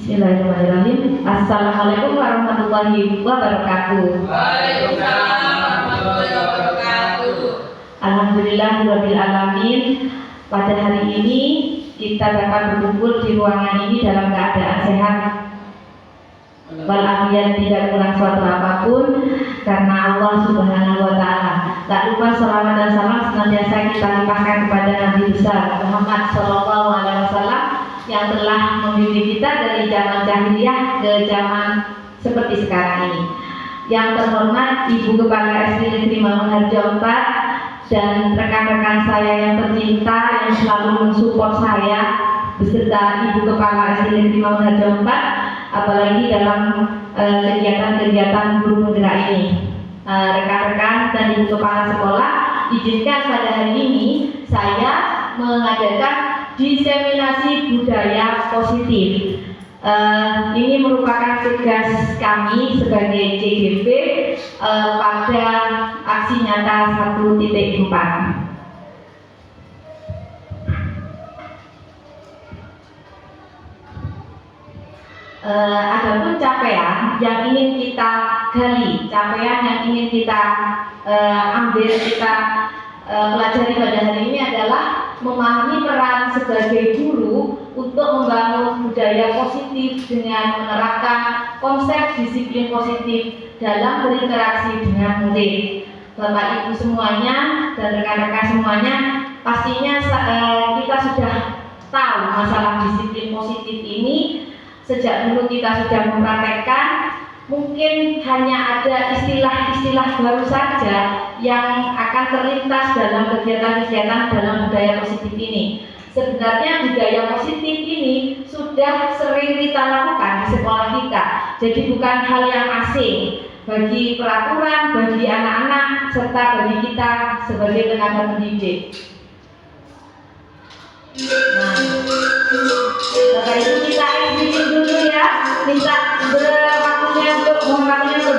Bismillahirrahmanirrahim. Assalamualaikum warahmatullahi wabarakatuh. Waalaikumsalam warahmatullahi wabarakatuh. Alhamdulillahirabbil alamin. Pada hari ini kita dapat berkumpul di ruangan ini dalam keadaan sehat walafiat, tidak kurang suatu apapun karena Allah Subhanahu wa taala. Tak lupa selawat dan salam senantiasa kita limpahkan kepada Nabi besar Muhammad sallallahu alaihi wasallam yang telah membimbing kita dari zaman jahiliyah ke zaman seperti sekarang ini. Yang terhormat Ibu Kepala SD Negeri Mangunharjo 4 dan rekan-rekan saya yang tercinta yang selalu mensupport saya beserta Ibu Kepala SD Negeri Mangunharjo 4, apalagi dalam kegiatan-kegiatan guru penggerak ini. Rekan-rekan dan Ibu Kepala sekolah, izinkan pada hari ini saya mengadakan diseminasi budaya positif. Ini merupakan tugas kami sebagai CGP pada aksi nyata 1.4. Adapun capaian yang ingin kita gali, capaian yang ingin kita ambil, kita pelajari pada hari ini adalah memahami peran sebagai guru untuk membangun budaya positif dengan menerapkan konsep disiplin positif dalam berinteraksi dengan murid. Bapak Ibu semuanya dan rekan-rekan semuanya, pastinya kita sudah tahu masalah disiplin positif ini. Sejak dulu kita sudah mempraktekkan. Mungkin hanya ada istilah-istilah baru saja yang akan terlintas dalam kegiatan-kegiatan dalam budaya positif ini. Sebenarnya budaya positif ini sudah sering kita lakukan di sekolah kita. Jadi bukan hal yang asing bagi peraturan, bagi anak-anak, serta bagi kita sebagai tenaga pendidik. Nah, Bapak Ibu kita izin dulu ya, minta waktunya untuk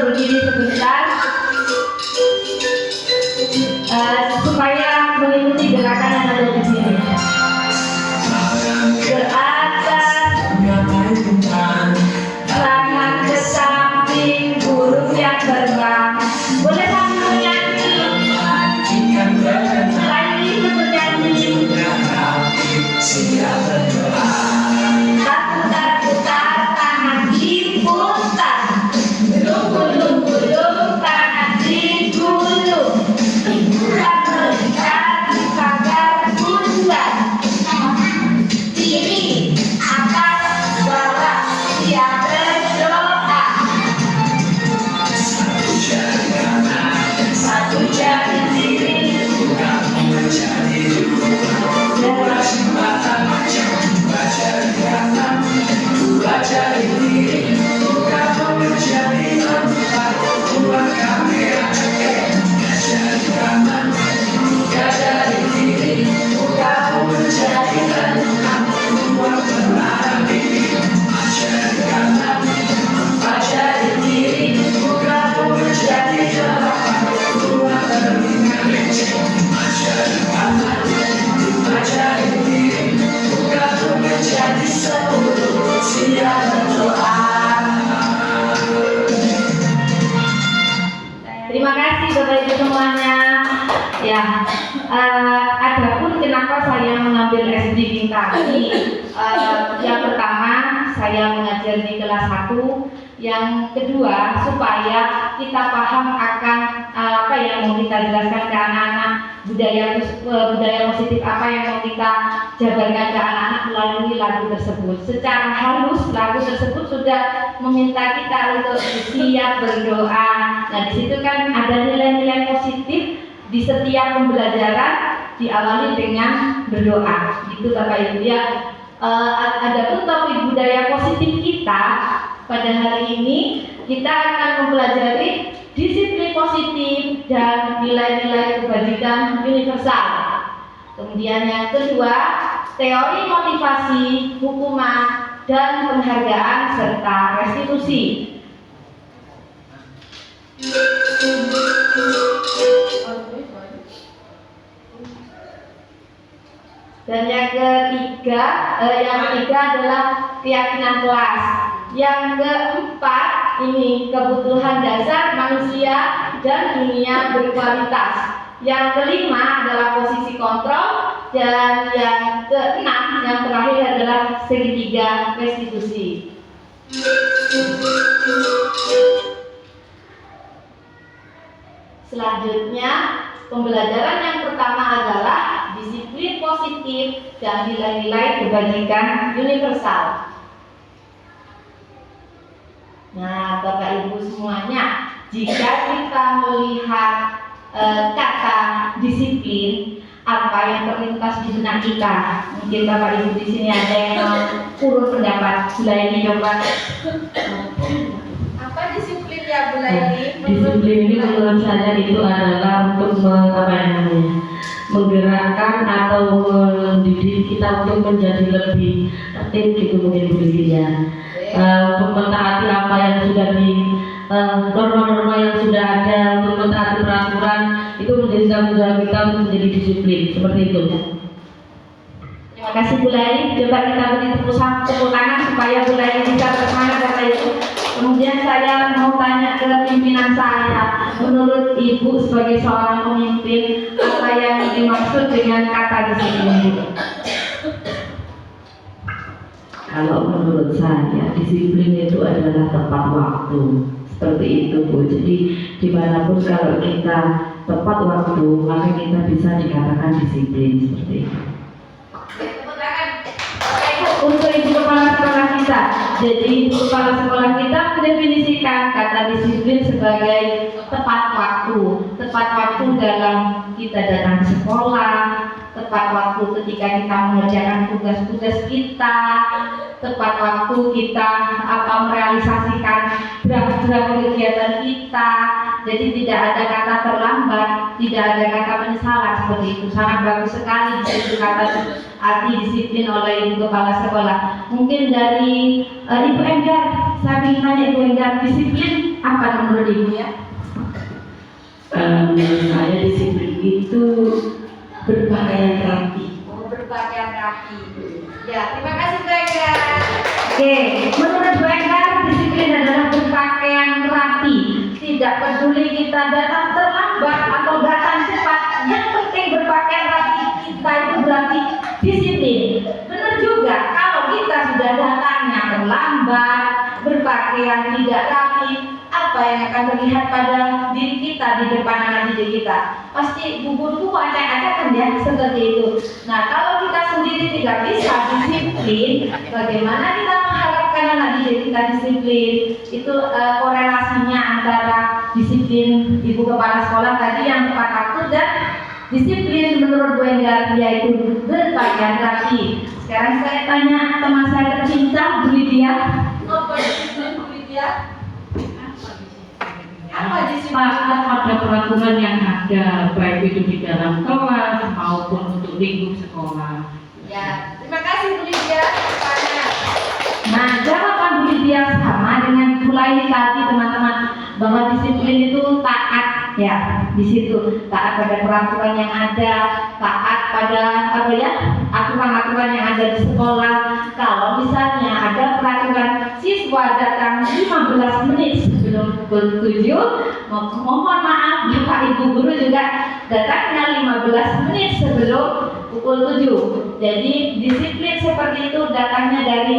berdiri sebentar supaya mengikuti gerakan yang ada di sini. Beratas, tangan ke samping, burung yang terbang. Boleh sambil menyanyi. Selain itu bernyanyi. Putar-putar tangan diputar, gulung-gulung tangan digulung, putar-putar di pagar bundar, kiri atas bawah siap berdoa. Satu jari kiri, Terima kasih Bapak Ibu semuanya. Ya, adapun kenapa saya mengambil SD Bintang ini? Yang pertama, saya mengajar di kelas 1. Yang kedua, supaya kita paham akan apa yang mau kita jelaskan ke anak-anak, budaya positif apa yang mau kita jabarkan ke anak-anak melalui lagu tersebut. Secara halus, lagu tersebut sudah meminta kita untuk siap berdoa. Nah, di situ kan ada nilai-nilai positif di setiap pembelajaran diawali dengan berdoa. Gitu Bapak Ibu ya. Adapun topik budaya positif kita pada hari ini, kita akan mempelajari disiplin positif dan nilai-nilai kebajikan universal. Kemudian yang kedua, teori motivasi, hukuman, dan penghargaan serta restitusi. Dan yang ketiga adalah keyakinan kelas. Yang keempat ini kebutuhan dasar manusia dan dunia berkualitas. Yang kelima adalah posisi kontrol, dan yang keenam yang terakhir adalah segitiga restitusi. Selanjutnya, pembelajaran yang pertama adalah disiplin positif dan nilai-nilai kebajikan universal. Nah, Bapak Ibu semuanya, jika kita melihat kata disiplin, apa yang terlintas di benak kita? Mungkin Bapak Ibu di sini ada yang kurun pendapat. Ini coba. Apa disiplin ya Bu Laili? Disiplin ini menurut saya itu adalah untuk menggerakkan atau mendidik kita untuk menjadi lebih tertib gitu mungkin dirinya. Untuk mentaati apa yang sudah di norma-norma yang sudah ada, untuk mentaati peraturan itu menjadi tanggung jawab kita untuk menjadi disiplin seperti itu. Terima kasih Bu Laili. Coba kita beri tepuk tangan supaya Bu Laili bisa bersemangat Bapak Ibu. Kemudian saya mau tanya ke pimpinan saya, menurut Ibu sebagai seorang pemimpin, apa yang dimaksud dengan kata disiplin? Kalau menurut saya disiplin itu adalah tepat waktu, seperti itu Bu. Jadi dimanapun kalau kita tepat waktu, maka kita bisa dikatakan disiplin seperti itu. Untuk Ibu Kepala Sekolah kita, jadi Ibu Kepala Sekolah kita mendefinisikan kata disiplin sebagai tepat waktu. Tepat waktu dalam kita datang ke sekolah, tepat waktu ketika kita mengerjakan tugas-tugas kita, tepat waktu kita merealisasikan draft-draft kegiatan kita. Jadi tidak ada kata terlambat, tidak ada kata penyesalan seperti itu. Sangat bagus sekali itu kata arti disiplin oleh Ibu Kepala Sekolah. Mungkin dari Ibu Enggar, saya ingin tanya Ibu Enggar, disiplin apa menurut Ibu ya? Menurut saya disiplin itu berpakaian rapi. Berpakaian rapi. Ya, terima kasih Bu Enggar. Oke, menurut Bu Enggar disiplin adalah berpakaian rapi. Tidak peduli kita datang terlambat atau datang cepat, yang penting berpakaian rapi kita itu berarti disiplin. Benar juga, kalau kita sudah datangnya terlambat, berpakaian tidak rapi, apa yang akan terlihat pada diri kita di depan anak didik kita? Pasti buku-buku acak-acakan ya, seperti itu. Nah, kalau kita sendiri tidak bisa disiplin, bagaimana kita mengharapkan anak didik kita disiplin? Itu korelasinya antara disiplin Ibu Kepala Sekolah tadi yang tepat waktu dan disiplin menurut Bu Enggar yaitu berpakaian rapi. Sekarang saya tanya teman saya tercinta Bu Lydia. Apa disiplin Bu Lydia? Apa disiplin? Taat pada peraturan yang ada, baik itu di dalam kelas maupun untuk lingkup sekolah. Ya, terima kasih Bu Lydia. Nah, jawaban Bu Lydia sama dengan mulai tadi teman-teman, bahwa disiplin itu taat ya, di situ taat pada peraturan yang ada, taat pada aturan-aturan yang ada di sekolah. Kalau misalnya ada peraturan siswa datang 15 menit sebelum pukul 7, mohon maaf Bapak Ibu guru juga datangnya 15 menit sebelum pukul 7. Jadi disiplin seperti itu datangnya dari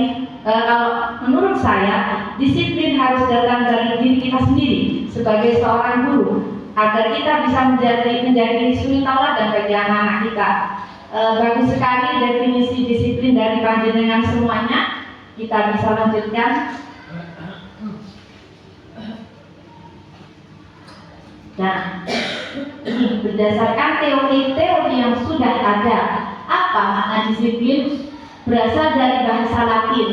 kalau menurut saya disiplin harus datang dari diri kita sendiri sebagai seorang guru, agar kita bisa menjadi suri tauladan bagi anak-anak kita. Bagus sekali definisi disiplin dari panjenengan semuanya. Kita bisa lanjutkan. Nah, berdasarkan teori-teori yang sudah ada, apa makna disiplin? Berasal dari bahasa Latin,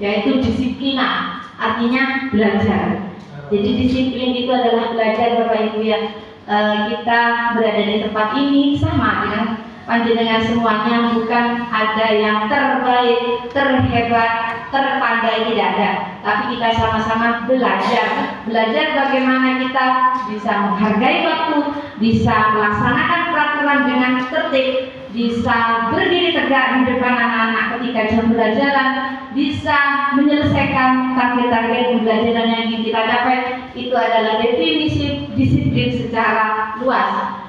yaitu disiplina, artinya belajar. Jadi disiplin itu adalah belajar Bapak Ibu ya. Kita berada di tempat ini sama dengan panjenengan semuanya, bukan ada yang terbaik, terhebat, terpandai, tidak ada. Tapi kita sama-sama belajar bagaimana kita bisa menghargai waktu, bisa melaksanakan peraturan dengan tertib, bisa berdiri tegak di depan anak-anak ketika jam pelajaran, bisa menyelesaikan target-target pembelajaran yang ingin kita capai. Itu adalah definisi disiplin secara luas.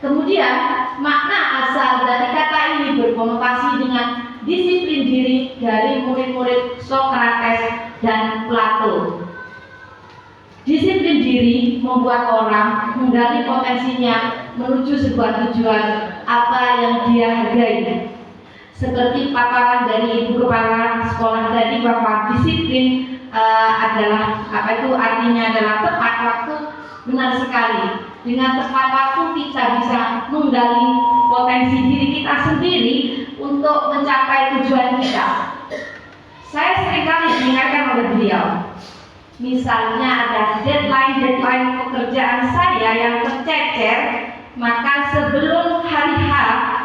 Kemudian makna asal dari kata ini berkonotasi dengan disiplin diri dari murid-murid Sokrates dan Plato. Disiplin diri membuat orang menggali potensinya menuju sebuah tujuan apa yang dia hargai. Seperti paparan dari ibu kepala sekolah tadi bahwa disiplin adalah artinya adalah tepat waktu. Benar sekali. Dengan tepat waktu kita bisa menggali potensi diri kita sendiri untuk mencapai tujuan kita. Saya seringkali diingatkan oleh beliau. Misalnya ada deadline pekerjaan saya yang tercecer, maka sebelum hari H,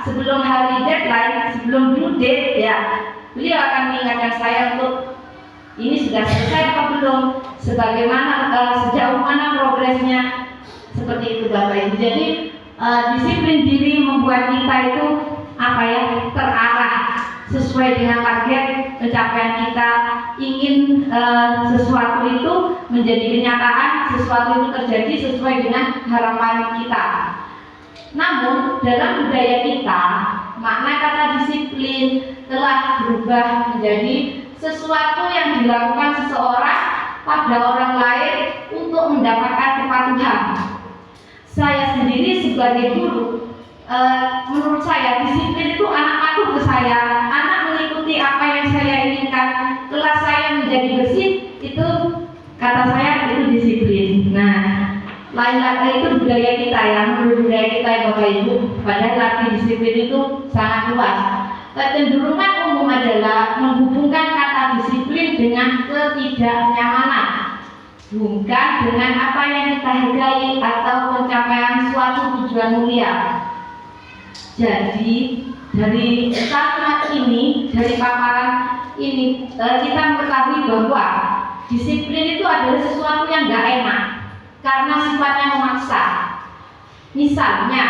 sebelum hari deadline, sebelum due date, ya, beliau akan mengingatkan saya untuk ini sudah selesai apa belum, sebagaimana sejauh mana progresnya, seperti itu Bapak Ibu. Jadi disiplin diri membuat kita itu terarah sesuai dengan target pencapaian kita. Ingin sesuatu itu menjadi kenyataan, sesuatu itu terjadi sesuai dengan harapan kita. Namun dalam budaya kita, makna kata disiplin telah berubah menjadi sesuatu yang dilakukan seseorang pada orang lain untuk mendapatkan kepatuhan. Saya sendiri sebagai guru, menurut saya disiplin itu anak patuh ke saya, anak mengikuti apa yang saya inginkan, kelas saya menjadi bersih, itu kata saya itu disiplin. Nah, lain-lain itu budaya kita ya, menurut budaya kita ya Bapak Ibu. Padahal arti disiplin itu sangat luas. Kecenderungan umum adalah menghubungkan kata disiplin dengan ketidaknyamanan, bukan dengan apa yang kita hargai atau pencapaian suatu tujuan mulia. Jadi dari kalimat ini, dari paparan ini, kita mengetahui bahwa disiplin itu adalah sesuatu yang gak enak karena sifatnya memaksa. Misalnya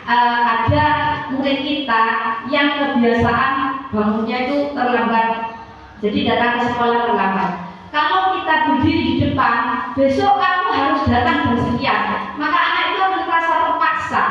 ada murid kita yang kebiasaan bangunnya itu terlambat, jadi datang ke sekolah terlambat. Kalau kita berdiri di depan, besok kamu harus datang jam sekian, maka anak itu akan merasa terpaksa.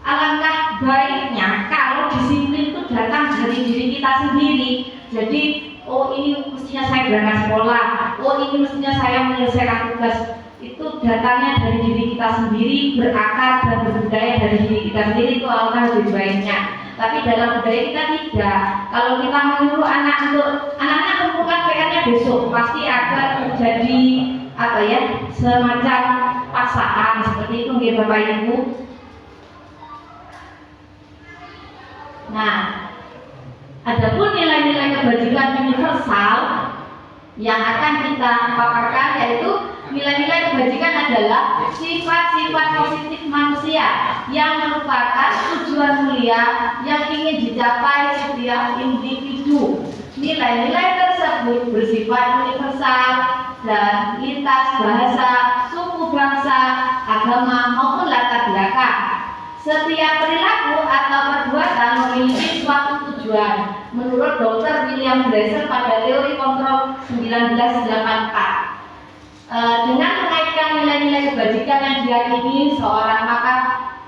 Alangkah baiknya kalau disiplin itu datang dari diri kita sendiri. Jadi, oh ini mestinya saya berangkat sekolah, oh ini mestinya saya menyelesaikan tugas. Itu datangnya dari diri kita sendiri, berakar dan berbudaya dari diri kita sendiri, itu alangkah lebih baiknya. Tapi dalam budaya kita tidak. Kalau kita menyuruh anak untuk anak-anak kumpulkan PR-nya besok, pasti akan terjadi semacam paksaan seperti itu, nggih Bapak Ibu. Nah, adapun nilai-nilai kebajikan universal yang akan kita paparkan, yaitu nilai-nilai kebajikan adalah sifat-sifat positif manusia yang merupakan tujuan mulia yang ingin dicapai setiap individu. Nilai-nilai tersebut bersifat universal dan lintas bahasa, suku, bangsa, agama maupun latar belakang. Setiap perilaku atau perbuatan memiliki suatu tujuan menurut Dr. William Glasser pada teori kontrol 1984. Dengan mengaitkan nilai-nilai kebajikan yang diyakini seorang, maka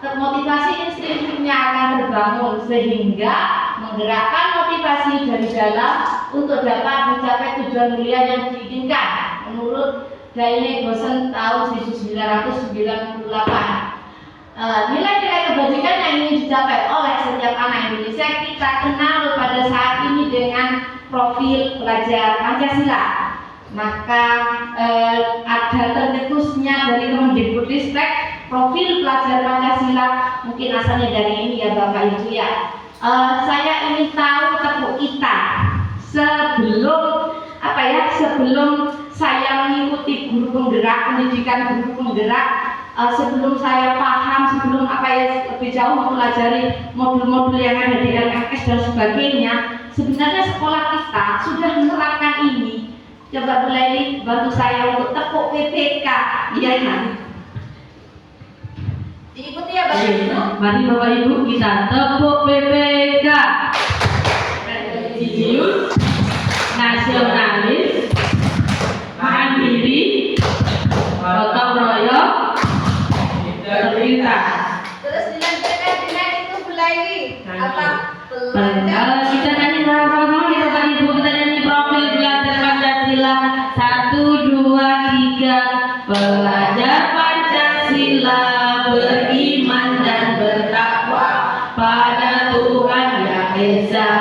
motivasi instingnya akan terbangun sehingga menggerakkan motivasi dari dalam untuk dapat mencapai tujuan mulia yang diinginkan menurut Daily Bosen tahun 1998. Nilai-nilai kebajikan yang ingin dicapai oleh setiap anak Indonesia kita kenal pada saat ini dengan profil pelajar Pancasila. Maka ada tercetusnya dari Kemendikbudristek profil pelajar Pancasila, mungkin asalnya dari ini ya Bapak Ibu ya. Saya ingin tahu tepuk kita sebelum saya mengikuti guru penggerak, pendidikan guru penggerak. Sebelum saya paham, sebelum lebih jauh mempelajari modul-modul yang ada di LMS dan sebagainya, sebenarnya sekolah kita sudah menerapkan ini. Coba Bu Leli bantu saya untuk tepuk PPK, iya kan? Diikuti ya Bapak Ibu. Mari Bapak Ibu kita tepuk BPK. Religius, nasionalis, mandiri, gotong royong, integritas. Terus dilanjutkan dengan itu Bulaili. Apa? Kalau kita nyanyi sama-sama kita Bapak Ibu, kita nyanyi profil belajar Pancasila 1, 2, 3. Belajar Pancasila, beriman dan bertakwa pada Tuhan Yang Esa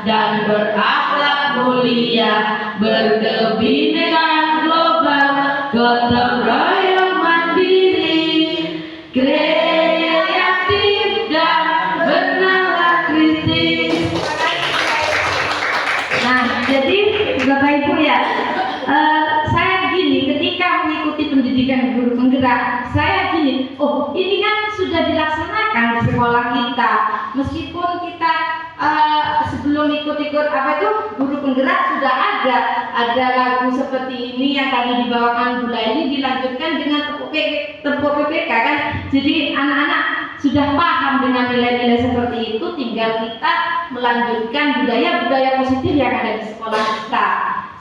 dan berakhlak mulia, berkebinekaan global, gotong royong mandiri, kreatif dan bernalar kritis. Nah, jadi Bapak Ibu ya, saya gini, ketika mengikuti pendidikan guru penggerak, saya gini, oh ini kan sudah dilaksanakan di sekolah kita, meskipun kita sebelum ikut-ikut apa itu guru penggerak sudah ada lagu seperti ini yang tadi dibawakan Bulaili, dilanjutkan dengan tepuk PPK kan, jadi anak-anak sudah paham dengan nilai-nilai seperti itu, tinggal kita melanjutkan budaya-budaya positif yang ada di sekolah kita.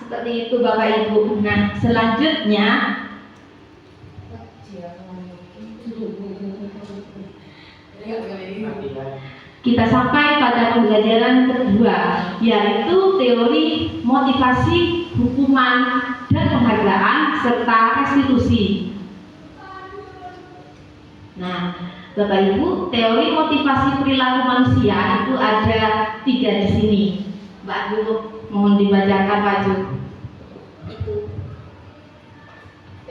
Seperti itu Bapak Ibu. Nah, selanjutnya kita sampai pada pembelajaran kedua, yaitu teori motivasi, hukuman, dan penghargaan serta restitusi. Nah, Bapak Ibu, teori motivasi perilaku manusia itu ada 3 di sini. Mbak Guru, mohon dibacakan Pak Ju.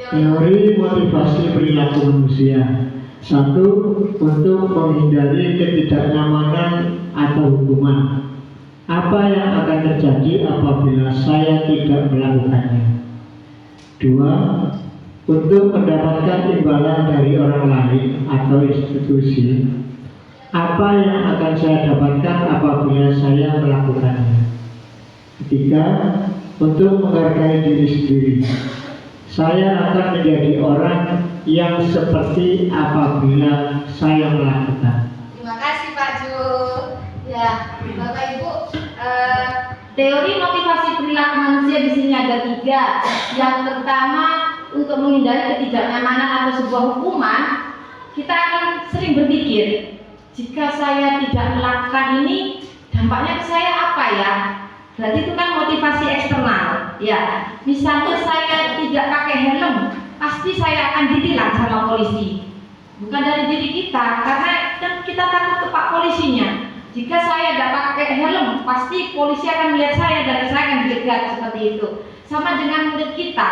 Teori motivasi perilaku manusia. 1. Untuk menghindari ketidaknyamanan atau hukuman. Apa yang akan terjadi apabila saya tidak melakukannya? 2. Untuk mendapatkan imbalan dari orang lain atau institusi. Apa yang akan saya dapatkan apabila saya melakukannya? 3. Untuk menghargai diri sendiri. Saya akan menjadi orang yang seperti apabila saya melakukan. Terima kasih Pak Ju. Ya, Bapak Ibu, Teori motivasi perilaku manusia di sini ada 3. Yang pertama, untuk menghindari ketidaknyamanan atau sebuah hukuman, kita akan sering berpikir, jika saya tidak melakukan ini, dampaknya ke saya apa ya? Berarti itu kan motivasi eksternal, ya. Misalnya saya tidak pakai helm, pasti saya akan ditilang sama polisi. Bukan dari diri kita, karena kan kita takut ke pak polisinya. Jika saya tidak pakai helm, pasti polisi akan melihat saya dan saya akan dijegat seperti itu. Sama dengan murid kita,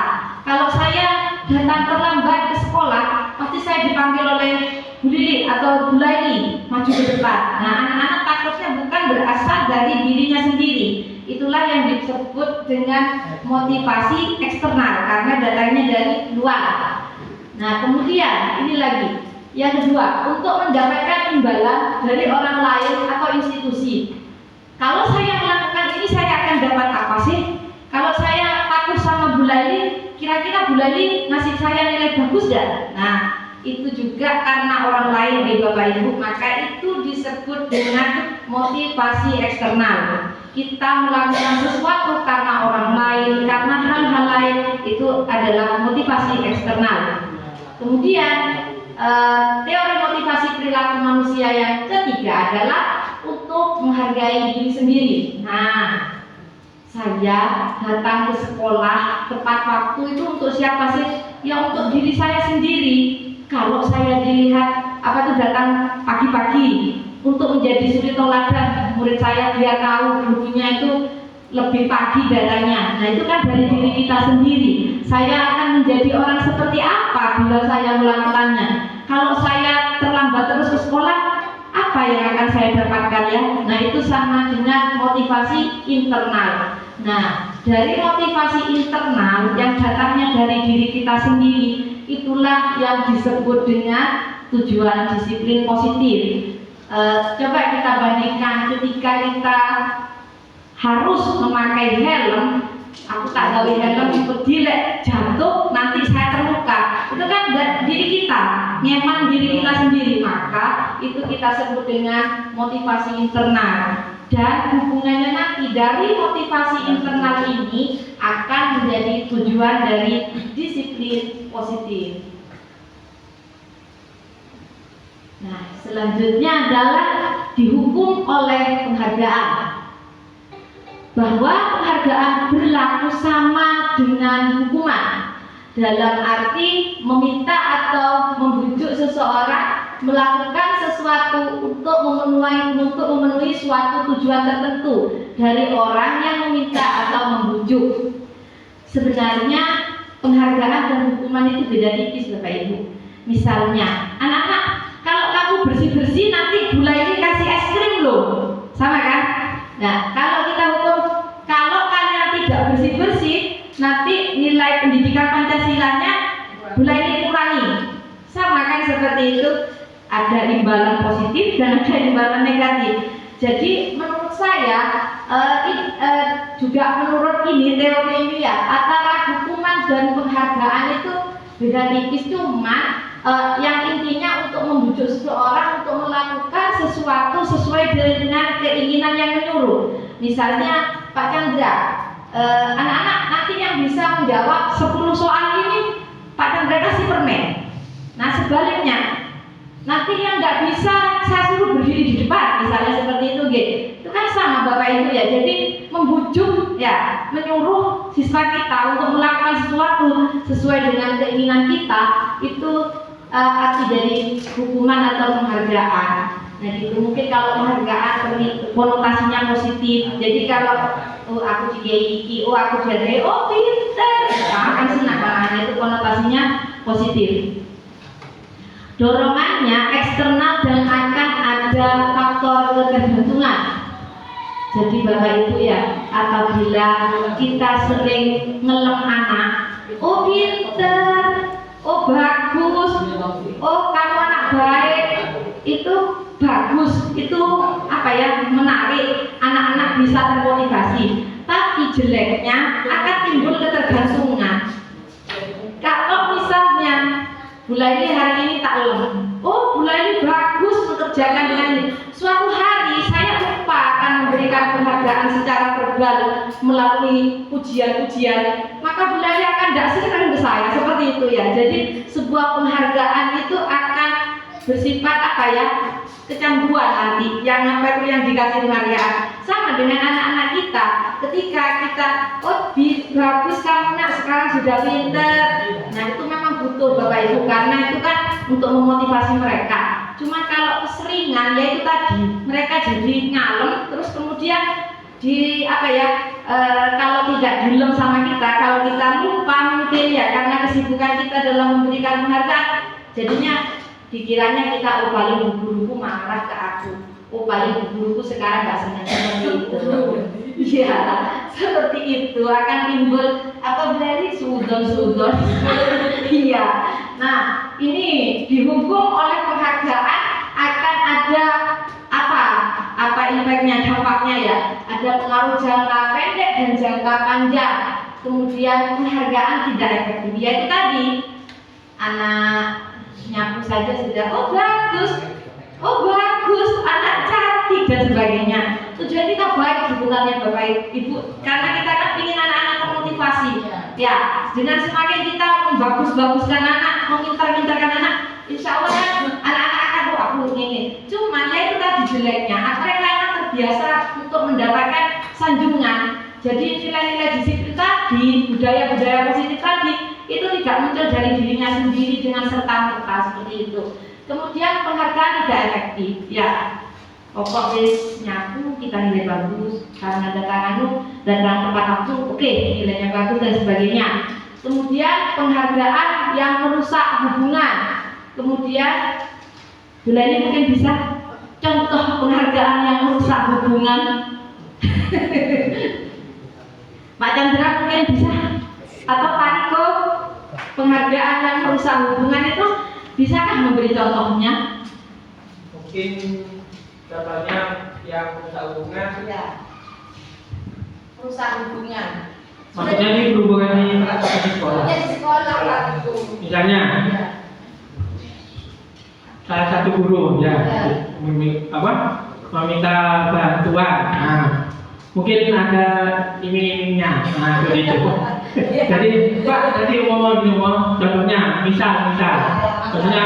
kalau saya datang terlambat ke sekolah, pasti saya dipanggil oleh Bu Lili atau Bu Laili maju ke depan. Nah, anak-anak takutnya bukan berasal dari dirinya sendiri. Itulah yang disebut dengan motivasi eksternal karena datangnya dari luar. Nah, kemudian ini lagi. Yang kedua, untuk mendapatkan imbalan dari orang lain atau institusi. Kalau saya melakukan ini, saya akan dapat apa sih? Kalau saya patuh sama Bu Laili, kira-kira Bu Laili ngasih saya nilai bagus gak? Nah, itu juga karena orang lain Bapak Ibu, maka itu disebut dengan motivasi eksternal. Kita melakukan sesuatu karena orang lain, karena hal-hal lain, itu adalah motivasi eksternal. Kemudian teori motivasi perilaku manusia yang ketiga adalah untuk menghargai diri sendiri. Nah, saya datang ke sekolah tepat waktu itu untuk siapa sih? Ya untuk diri saya sendiri. Kalau saya dilihat datang pagi-pagi untuk menjadi suri teladan murid saya, biar tahu gurunya itu lebih pagi datangnya. Nah, itu kan dari diri kita sendiri. Saya akan menjadi orang seperti apa bila saya melakukannya. Kalau saya terlambat terus ke sekolah, apa yang akan saya dapatkan ya? Nah, itu sama dengan motivasi internal. Nah, dari motivasi internal yang datangnya dari diri kita sendiri, itulah yang disebut dengan tujuan disiplin positif. Coba kita bandingkan ketika kita harus memakai helm, aku tak gawe helm ikut dilek jatuh nanti saya terluka. Itu kan diri kita, nyaman diri kita sendiri. itu kita sebut dengan motivasi internal. Dan hubungannya nanti dari motivasi internal ini akan menjadi tujuan dari disiplin positif. Nah, selanjutnya adalah dihukum oleh penghargaan. Bahwa penghargaan berlaku sama dengan hukuman, dalam arti meminta atau membujuk seseorang melakukan sesuatu untuk memenuhi suatu tujuan tertentu dari orang yang meminta atau membujuk. Sebenarnya penghargaan dan hukuman itu beda tipis, Bapak Ibu. Misalnya, anak-anak, kalau kamu bersih-bersih nanti gula ini kasih es krim loh, sama kan? Nah, kalau kita hukum, kalau kalian tidak bersih-bersih, nanti nilai pendidikan Pancasilanya gula ini kurangi, sama kan seperti itu. Ada imbalan positif dan ada imbalan negatif. Jadi menurut saya juga menurut ini teori ini ya, antara hukuman dan penghargaan itu beda tipis, cuma yang intinya untuk membujuk seseorang untuk melakukan sesuatu sesuai dengan keinginan yang menyuruh. Misalnya Pak Chandra, anak-anak nanti yang bisa menjawab 10 soal ini Pak Chandra kasih permen. Nah sebaliknya, nanti yang nggak bisa saya suruh berdiri di depan, misalnya seperti itu, gitu. Itu kan sama Bapak Ibu ya. Jadi membujuk ya, menyuruh siswa kita untuk melakukan sesuatu sesuai dengan keinginan kita, itu arti dari hukuman atau penghargaan. Nah itu mungkin kalau penghargaan konotasinya positif. Jadi kalau aku dikei, aku jadi pinter, akan senang, karena itu konotasinya positif. Dorongannya eksternal dan akan ada faktor ketergantungan. Jadi Bapak Ibu ya, apabila kita sering ngelem anak, pinter, bagus, kamu anak baik, itu bagus, itu menarik, anak-anak bisa termotivasi. Tapi jeleknya akan timbul ketergantungan. Kalau misalnya bulan ini hari ini tak lem, bulan ini bagus mengerjakan dengan ini. Suatu hari saya lupa akan memberikan penghargaan secara verbal melalui pujian-pujian, maka bulan ini akan tidak senang ke saya, seperti itu ya. Jadi sebuah penghargaan itu akan bersifat kecanduan nanti, yang dikasih penghargaan. Sama dengan anak-anak kita, ketika kita bagus kamu nak, sekarang sudah pinter. Nah itu memang butuh Bapak Ibu, karena itu kan untuk memotivasi mereka. Cuma kalau keseringan, ya itu tadi, mereka jadi ngalem, terus kemudian kalau tidak dilem sama kita, kalau kita lupa mungkin ya karena kesibukan kita dalam memberikan penghargaan, jadinya dikiranya kita paling guruku marah ke aku, paling guruku sekarang nggak senang seperti itu. Iya, seperti itu akan timbul berarti sudon. Iya. Nah, ini dihukum oleh penghargaan akan ada apa impactnya, dampaknya ya. Ada pengaruh jangka pendek dan jangka panjang. Kemudian penghargaan tidak efektif. Ya itu tadi, anak nyapu saja sudah bagus, anak cantik dan sebagainya. Tujuan kita baik hubungannya Bapak Ibu, karena kita kan ingin anak-anak termotivasi. Ya, dengan semakin kita membagus-baguskan anak, memintar-mintarkan anak, insya Allah anak-anak akan aku ingin. Cuman ya itu tadi jeleknya, mereka terbiasa untuk mendapatkan sanjungan. Jadi nilai-nilai disiplin tadi, budaya-budaya positif tadi, itu tidak muncul dari dirinya sendiri dengan serta-merta seperti itu. Kemudian penghargaan tidak efektif, ya. Pokok nyapu kita nilai bagus, karena datang tepat waktu, oke, nilainya bagus dan sebagainya. Kemudian penghargaan yang merusak hubungan. Kemudian bulan ini mungkin bisa contoh penghargaan yang merusak hubungan. Pak Chandra mungkin bisa, atau Pak Riko, penghargaan yang merusak hubungan itu bisakah memberi contohnya? Mungkin contohnya yang merusak hubungan. Ya. Merusak hubungan. Maksudnya ini berhubungan di sekolah. Di sekolah Pak Riko. Misalnya, salah satu guru ya, meminta bantuan. Nah, mungkin ada iming-imingnya. Nah, begitu. Jadi Pak tadi ngomong contohnya, misal, contohnya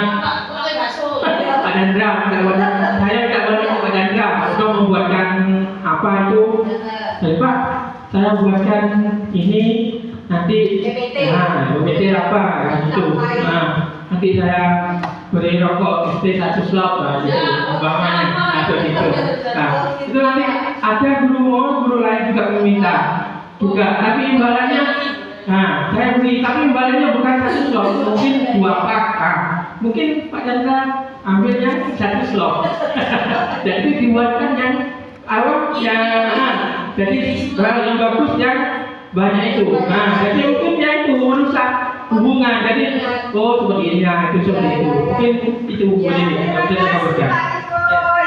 Pak Chandra, saya tidak boleh Pak Chandra untuk membuatkan apa itu. Jadi Pak, saya buatkan ini nanti PPT. PPT apa gitu. Nah, nanti saya beri rokok ST 1 slot gitu, umpamanya atau gitu. Nah, itu nanti ada guru lain juga meminta juga, tapi imbalannya, nah saya beri, tapi imbalannya bukan 1 slot, mungkin 2 pak. Nah, mungkin Pak Chandra ambilnya 1 slot. Jadi dibuatkan yang awal jadi yang bagus yang banyak itu. Nah, jadi mungkin ya itu merusak hubungan. Jadi seperti ini ya, itu seperti itu. Mungkin itu boleh kita bekerja.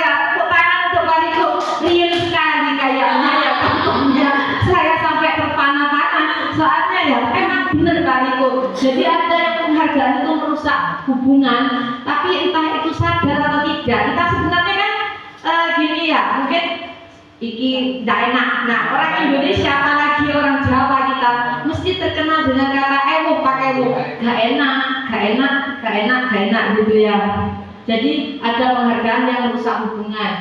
Ya, tepuk tangan untuk Pak Riko. Real sekali kayaknya ya contohnya. Saya sampai terpana-pana. Soalnya ya emang benar Pak Riko. Jadi ada yang penghargaan itu merusak hubungan, tapi entah itu sadar atau tidak. Kita sebenarnya kan gini ya, mungkin iki tidak enak. Nah, orang Indonesia apalagi orang Jawa kita mesti terkenal dengan kata pakai gak enak gitu ya. Jadi ada penghargaan yang merusak hubungan.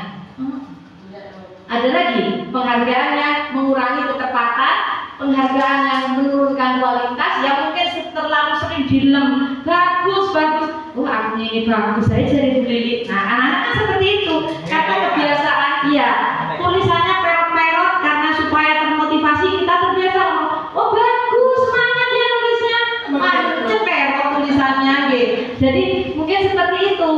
Ada lagi penghargaan yang mengurangi ketepatan, penghargaan yang menurunkan kualitas, yang mungkin terlalu sering dilem. Bagus. Aku ini bagus, saya jadi beli. Nah, anak-anak kan seperti itu. Karena kebiasaan, iya. Tulisannya perot-perot karena supaya termotivasi kita terbiasa. Oh bagus, semangat ya tulisnya. Perot tulisannya gitu. Jadi mungkin seperti itu,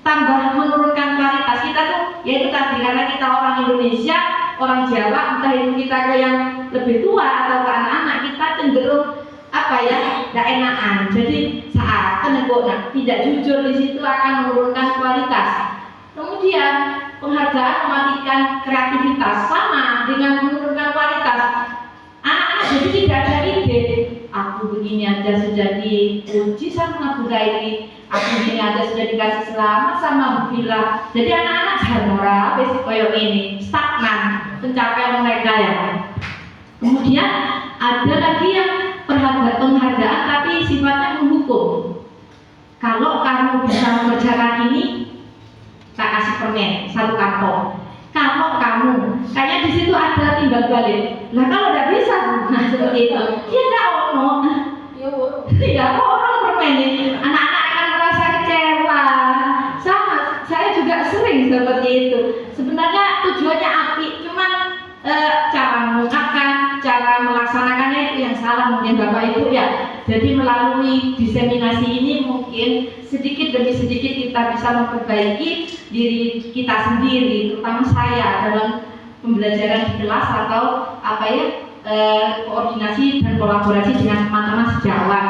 tambah menurunkan kualitas kita tuh, yaitu tadi karena kita orang Indonesia, orang Jawa, entah itu kita ke yang lebih tua atau ke anak-anak, kita cenderung tidak enakan. Jadi saat tidak jujur di situ akan menurunkan kualitas. Kemudian penghargaan mematikan kreativitas, sama dengan menurunkan kualitas. Anak-anak jadi tidak ada ide. Aku begini aja sudah diuji sama Bu Gairi, aku begini aja sudah dikasih selamat sama Bu Vila. Jadi anak-anak janora basic koyo ini stagnan pencapaian mereka ya. Kemudian ada lagi yang penghargaan tapi sifatnya menghukum. Kalau kamu bisa mengerjakan ini, tak kasih permen 1 kantong. Kalau kamu, kayaknya di situ ada timbal balik. Nah kalau tidak bisa, nah seperti itu. Ya tidak tidak orang permen ini. Anak-anak akan merasa kecewa. Sama, saya juga sering seperti itu. Sebenarnya tujuannya api, cuman cara mengungkapkan, cara melaksanakannya itu yang salah mungkin Bapak Ibu ya. Jadi melalui diseminasi ini mungkin sedikit demi sedikit kita bisa memperbaiki diri kita sendiri, terutama saya dalam pembelajaran di kelas atau koordinasi dan kolaborasi dengan teman-teman sejawat.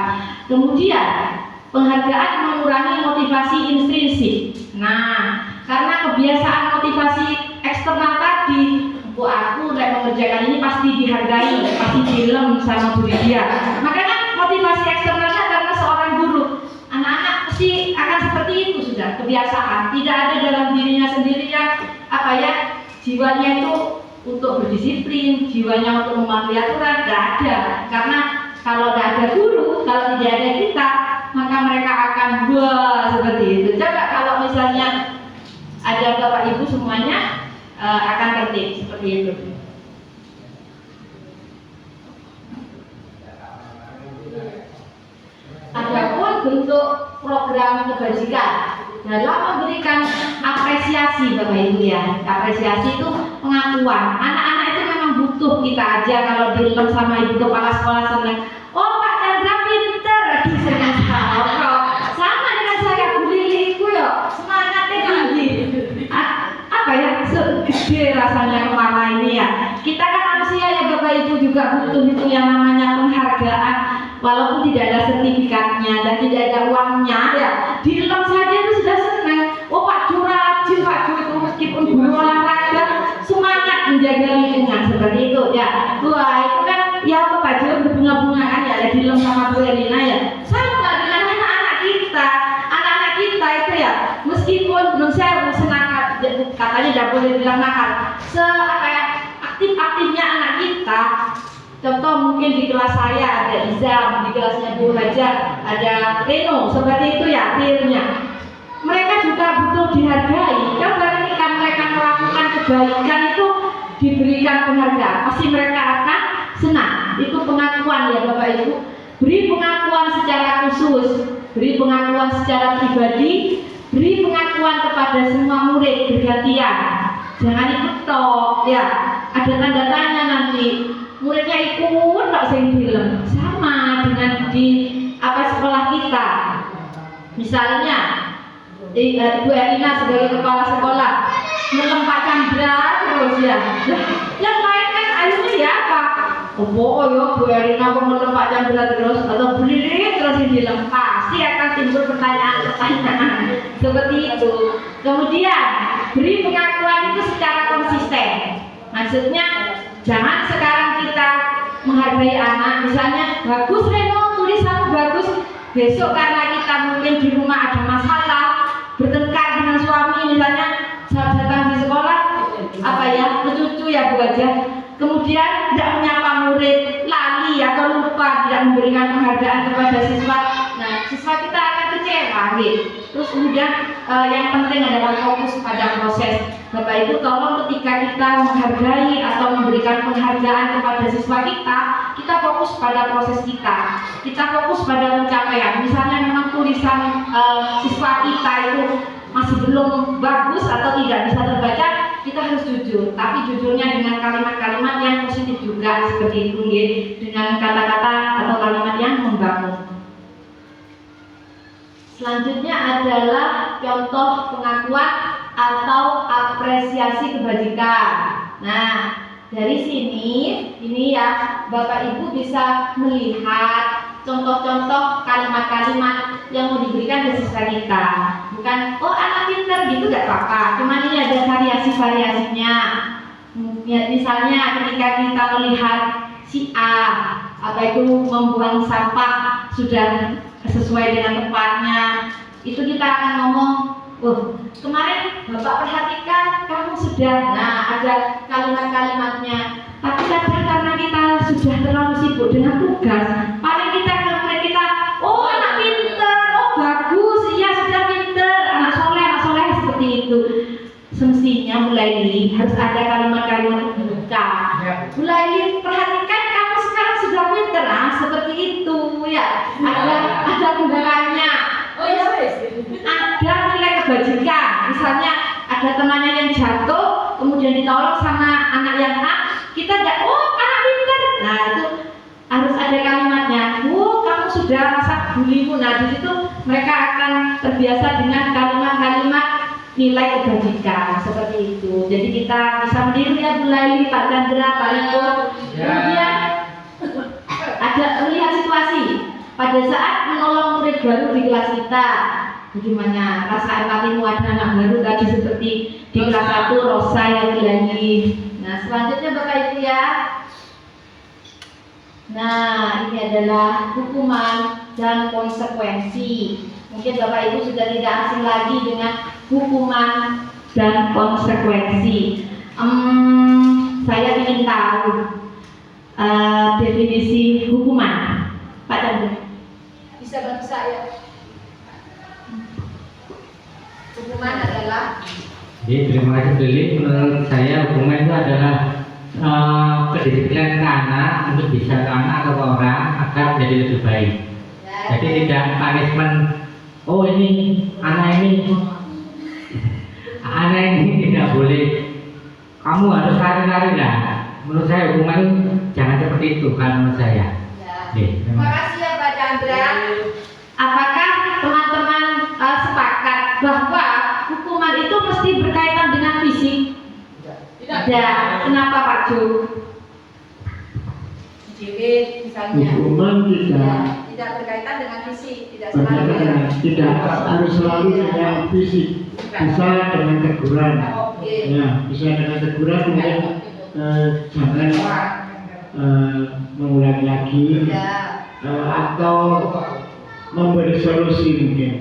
Kemudian penghargaan mengurangi motivasi intrinsik. Nah, karena kebiasaan motivasi eksternal tadi, aku mengerjakan ini pasti dihargai, pasti dilem sama Bu Lydia. Makanya motivasi eksternalnya karena seorang guru, anak-anak pasti akan seperti itu sudah kebiasaan. Tidak ada dalam dirinya sendiri yang jiwanya itu untuk berdisiplin, jiwanya untuk mematuhi aturan, tidak ada. Karena kalau tidak ada guru, kalau tidak ada kita, maka mereka akan seperti itu. Coba kalau misalnya ada Bapak Ibu semuanya akan tertib seperti itu. Adapun bentuk program kebajikan dalam memberikan apresiasi Bapak Ibu ya. Apresiasi itu pengakuan. Anak-anak itu memang butuh kita aja kalau dilem sama ibu kepala sekolah senang. Oh Pak Chandra pinter, senang sama dengan saya Bu Lili itu ya semangatnya tinggi. Gede rasanya kepala ini ya. Kita kan manusia ya Bapak Ibu juga butuh itu yang namanya penghargaan. Walaupun tidak ada sertifikatnya dan tidak ada uangnya ya, dilem saja itu sudah senang. Oh Pak Ju rajin, Pak Ju itu meskipun guru olahraga semangat menjaga lingkungan seperti itu ya. Wah itu kan ya Pak Ju berbunga-bunga kan ya, dilem sama Bu Elina ya. Sama dengan anak-anak kita itu ya katanya tidak boleh bilang nakal. Aktif-aktifnya anak kita. Contoh mungkin di kelas saya ada Izam, di kelasnya Bu Hajar ada Reno, seperti itu ya realnya. Mereka juga butuh dihargai. Kan ketika mereka melakukan kebaikan itu diberikan penghargaan, pasti mereka akan senang. Itu pengakuan ya Bapak Ibu. Beri pengakuan secara khusus, beri pengakuan secara pribadi, beri pengakuan kepada semua murid bergantian. Jangan ikut tok ya. Ada tanda tanya nanti. Muridnya ikut tak sing film. Sama dengan di sekolah kita. Misalnya Ibu Elina sebagai kepala sekolah melempar Chandra terus ya. Yang lain kan akhirnya ya apa? Oh yo Bu Elina kok melempar Chandra terus atau berdiri terus dilempar, pasti akan timbul pertanyaan-pertanyaan seperti itu. Kemudian beri pengakuan itu secara konsisten. Maksudnya jangan sekarang kita menghargai anak, misalnya bagus Reno tulisanmu bagus, besok karena kita mungkin di rumah ada masalah, bertengkar dengan suami misalnya, saat datang di sekolah cucu ya Bu aja, kemudian tidak menyapa murid, lali atau lupa tidak memberikan penghargaan kepada siswa. Nah siswa kita akan kecewa gitu. Terus kemudian yang penting adalah fokus pada proses. Bapak Ibu tolong ketika kita menghargai atau memberikan penghargaan kepada siswa kita fokus pada proses kita fokus pada pencapaian. Misalnya memang tulisan siswa kita itu masih belum bagus atau tidak bisa terbaca, kita harus jujur, tapi jujurnya dengan kalimat-kalimat yang positif juga seperti itu ya, dengan kata-kata atau kalimat yang membangun. Selanjutnya adalah contoh pengakuan atau apresiasi kebajikan. Nah, dari sini ini ya Bapak Ibu bisa melihat contoh-contoh kalimat-kalimat yang mau diberikan ke siswa kita. Bukan oh anak pintar gitu tidak apa-apa, cuman ini ada variasi-variasinya. Misalnya ketika kita melihat si A membuang sampah sudah sesuai dengan tempatnya, itu kita akan ngomong, kemarin Bapak perhatikan kamu sudah. Nah ada kalimat-kalimatnya. Tapi kadang karena kita sudah terlalu sibuk dengan tugas, paling kita ke murid kita, oh anak pintar, oh bagus, iya sudah pintar, anak soleh seperti itu. Semestinya mulai ini harus ada kalimat-kalimat pembuka. Mulai perhatikan kamu sekarang sudah pintar, seperti itu ya. Ada pembukanya. Oh ya ada nilai kebajikan. Misalnya ada temannya yang jatuh, kemudian ditolong sama anak yang kita tidak, anak pintar. Nah itu harus ada kalimatnya. Kamu sudah masak bulimu. Nah di situ mereka akan terbiasa dengan kalimat-kalimat nilai kebajikan seperti itu. Jadi kita bisa meniru ya Bu Laili, Pak Chandra, Pak Riko. Kemudian ada melihat situasi pada saat menolong murid baru di kelas kita. Bagaimana rasa empatimu, ada anak baru tadi seperti di kelas 1 Rosa yang lagi. Nah selanjutnya Bapak Ibu ya. Nah ini adalah hukuman dan konsekuensi. Mungkin Bapak Ibu sudah tidak asing lagi dengan hukuman dan konsekuensi. Saya ingin tahu definisi hukuman, Pak Chandra. Bisa bantu saya? Hukuman adalah? Jadi terima kasih Lili. Menurut saya hukuman itu adalah kedisiplinan ke anak untuk bisa ke anak atau ke orang agar menjadi lebih baik. Jadi tidak punishment. Oh ini anak ini tidak boleh. Kamu harus lari-lari lah. Menurut saya hukuman itu jangan seperti itu kan menurut saya. Terima kasih ya Pak Chandra. Apakah teman-teman sepakat bahwa hukuman itu mesti berkaitan dengan fisik? Tidak. Kenapa Pak Ju? Dewi misalnya. Hukuman tidak berkaitan dengan fisik, tidak harus selalu dengan fisik. Bisa dengan teguran. Ya, bisa dengan teguran mungkin jangan mengulangi lagi atau memberi solusi mungkin.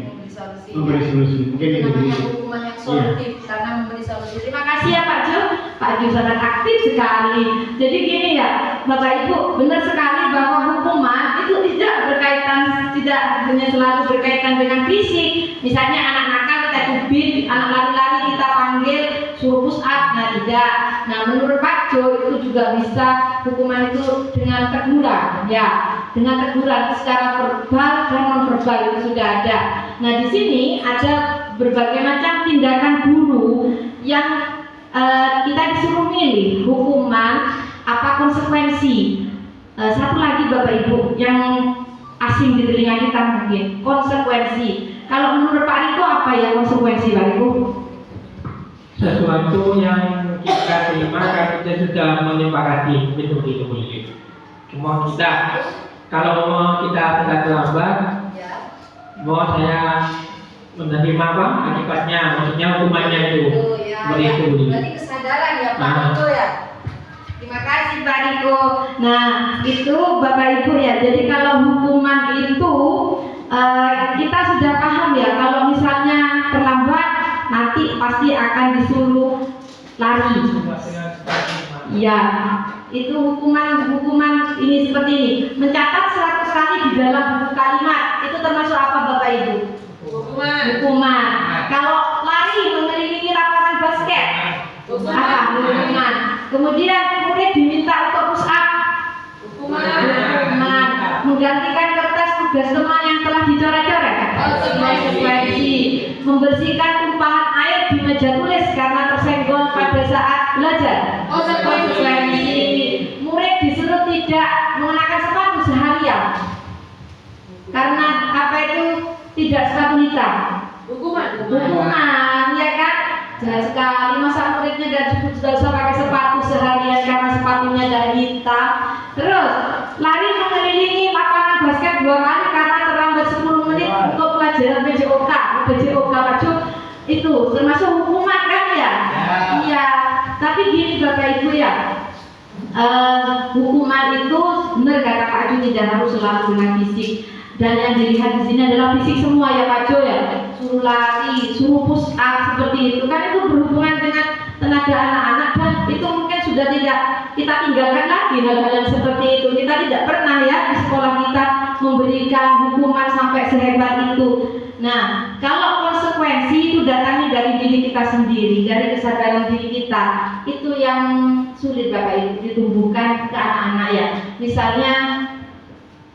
memberi solusi. Mungkin itu. Namanya hukuman yang solutif karena memberi solusi. Terima kasih ya Pak Jo. Pak Jo sangat aktif sekali. Jadi gini ya, Bapak Ibu, benar sekali bahwa hukuman itu tidak hanya selalu berkaitan dengan fisik. Misalnya anak nakal kita cubit, anak lari-lari kita panggil, suruh push up, nah tidak. Nah menurut Pak Jo itu juga bisa hukuman itu dengan teguran, ya, dengan teguran secara verbal dan non verbal itu sudah ada. Nah di sini ada berbagai macam tindakan guru yang kita disuruh milih hukuman apa konsekuensi. Satu lagi Bapak Ibu yang asing di telinga kita mungkin konsekuensi. Kalau menurut Pak Riko apa ya konsekuensi Pak Riko? Sesuatu yang kita terima karena kita sudah menyepakati itu. Cuma kita kalau mau kita tidak terlambat, Ya. mau saya menerima apa akibatnya, maksudnya hukumannya itu. Ya. Seperti itu. Berarti kesadaran ya Pak Nah. itu ya. Terima kasih Pak Riko. Nah itu Bapak Ibu ya. Jadi kalau hukuman itu kita sudah paham ya. Kalau misalnya terlambat nanti pasti akan disuruh lari. Ya, itu hukuman ini seperti ini. Mencatat 100 kali di dalam buku kalimat itu termasuk apa Bapak Ibu? Hukuman. Kalau lari mengelilingi lapangan basket, apa? Hukuman. Kemudian murid diminta untuk push up. Hukuman. Menggantikan kertas tugas teman yang telah dicoret-coret. Konsekuensi. Membersihkan tumpahan air di meja tulis karena tersenggol pada saat belajar. Konsekuensi. Murid disuruh tidak mengenakan sepatu seharian karena apa itu tidak sepatu hitam. Hukuman, ya kan? Jahat sekali masa muridnya tidak usah pakai sepatu seharian karena sepatunya dari hitam. Terus lari mengelilingi lapangan basket 2 kali karena terlambat 10 menit untuk pelajaran PJOK Pak Jo. Itu termasuk hukuman kan ya? Iya. Tapi gini Bapak Ibu ya, hukuman itu benar kata Pak Jo tidak harus selalu dengan fisik. Dan yang dilihat di sini adalah fisik semua ya Pak Jo ya. Suruh lari, suruh push up seperti itu kan itu berhubungan dengan tenaga anak-anak dan itu mungkin sudah tidak kita tinggalkan lagi hal-hal yang seperti itu. Kita tidak pernah ya di sekolah kita memberikan hukuman sampai sehebat itu. Nah, kalau konsekuensi itu datangnya dari diri kita sendiri, dari kesadaran diri kita, itu yang sulit Bapak Ibu ditumbuhkan ke anak-anak ya. Misalnya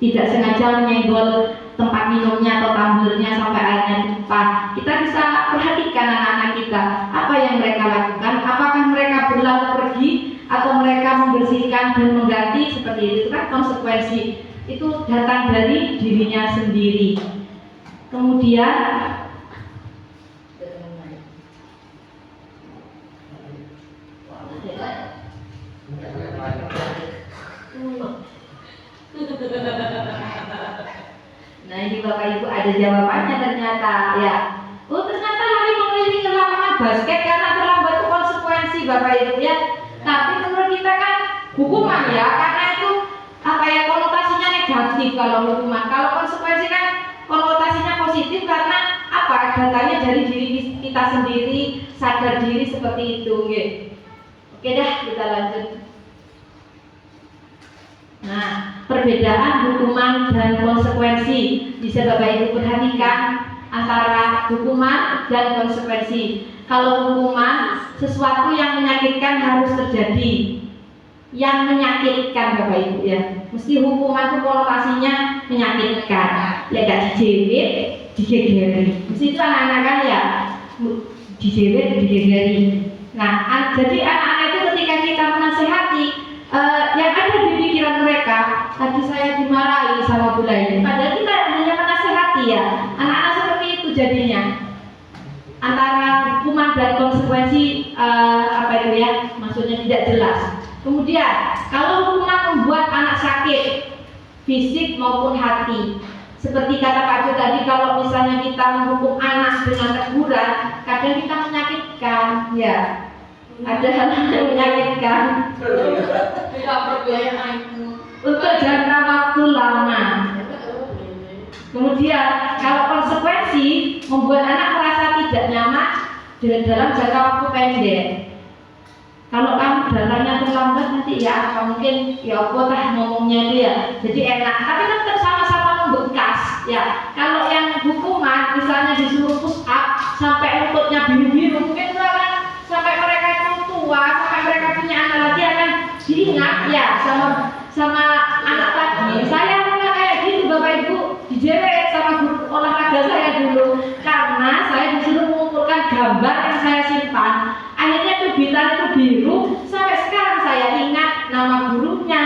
tidak sengaja menyenggol tempat minumnya atau tumblernya sampai airnya tumpah. Kita bisa perhatikan anak-anak kita, apa yang mereka lakukan, apakah mereka berlalu pergi atau mereka membersihkan dan mengganti seperti itu kan konsekuensi. Itu datang dari dirinya sendiri. Kemudian nah ini Bapak Ibu ada jawabannya ternyata ya. Oh ternyata lari mengelilingi lapangan basket karena terlambat itu konsekuensi Bapak Ibu ya. Tapi menurut kita kan hukuman ya karena itu apa ya konotasinya negatif kalau hukuman. Kalau konsekuensi kan konotasinya positif karena apa datanya dari diri kita sendiri, sadar diri seperti itu gitu. Oke dah kita lanjut. Nah, perbedaan hukuman dan konsekuensi bisa Bapak Ibu perhatikan antara hukuman dan konsekuensi. Kalau hukuman sesuatu yang menyakitkan harus terjadi. Yang menyakitkan Bapak Ibu ya. Mesti hukuman itu konotasinya menyakitkan. Ya gak dijewit, digegeri. Mesti itu anak-anak kan ya dijewit, digegeri. Nah, jadi anak-anak itu ketika kita menasehati yang ada di pikiran mereka, tadi saya dimarahi sama Bu Laini, padahal kita hanya menasehati ya. Anak-anak seperti itu jadinya. Antara hukuman dan konsekuensi apa itu ya, maksudnya tidak jelas. Kemudian kalau hukuman membuat anak sakit fisik maupun hati, seperti kata Pak Jo tadi, kalau misalnya kita menghukum anak dengan teguran, kadang kita menyakitkan ya. Ada hal yang menyakitkan untuk jangka waktu lama. Kemudian kalau konsekuensi membuat anak merasa tidak nyaman dalam jangka waktu pendek. Kalau kamu datangnya terlambat nanti ya apa mungkin ya apa tah ngomongnya itu ya jadi enak, tapi kan tetap sama-sama membekas ya. Kalau yang hukuman misalnya disuruh push up sampai lututnya biru-biru, mungkin itu akan sampai mereka itu tua, sampai mereka punya anak lagi akan diingat ya sama anak tadi. Saya pernah kayak gitu Bapak Ibu, dijeret sama guru olahraga saya dulu karena saya disuruh mengumpulkan gambar yang saya simpan. Akhirnya cubitan itu biru, sampai sekarang saya ingat nama gurunya,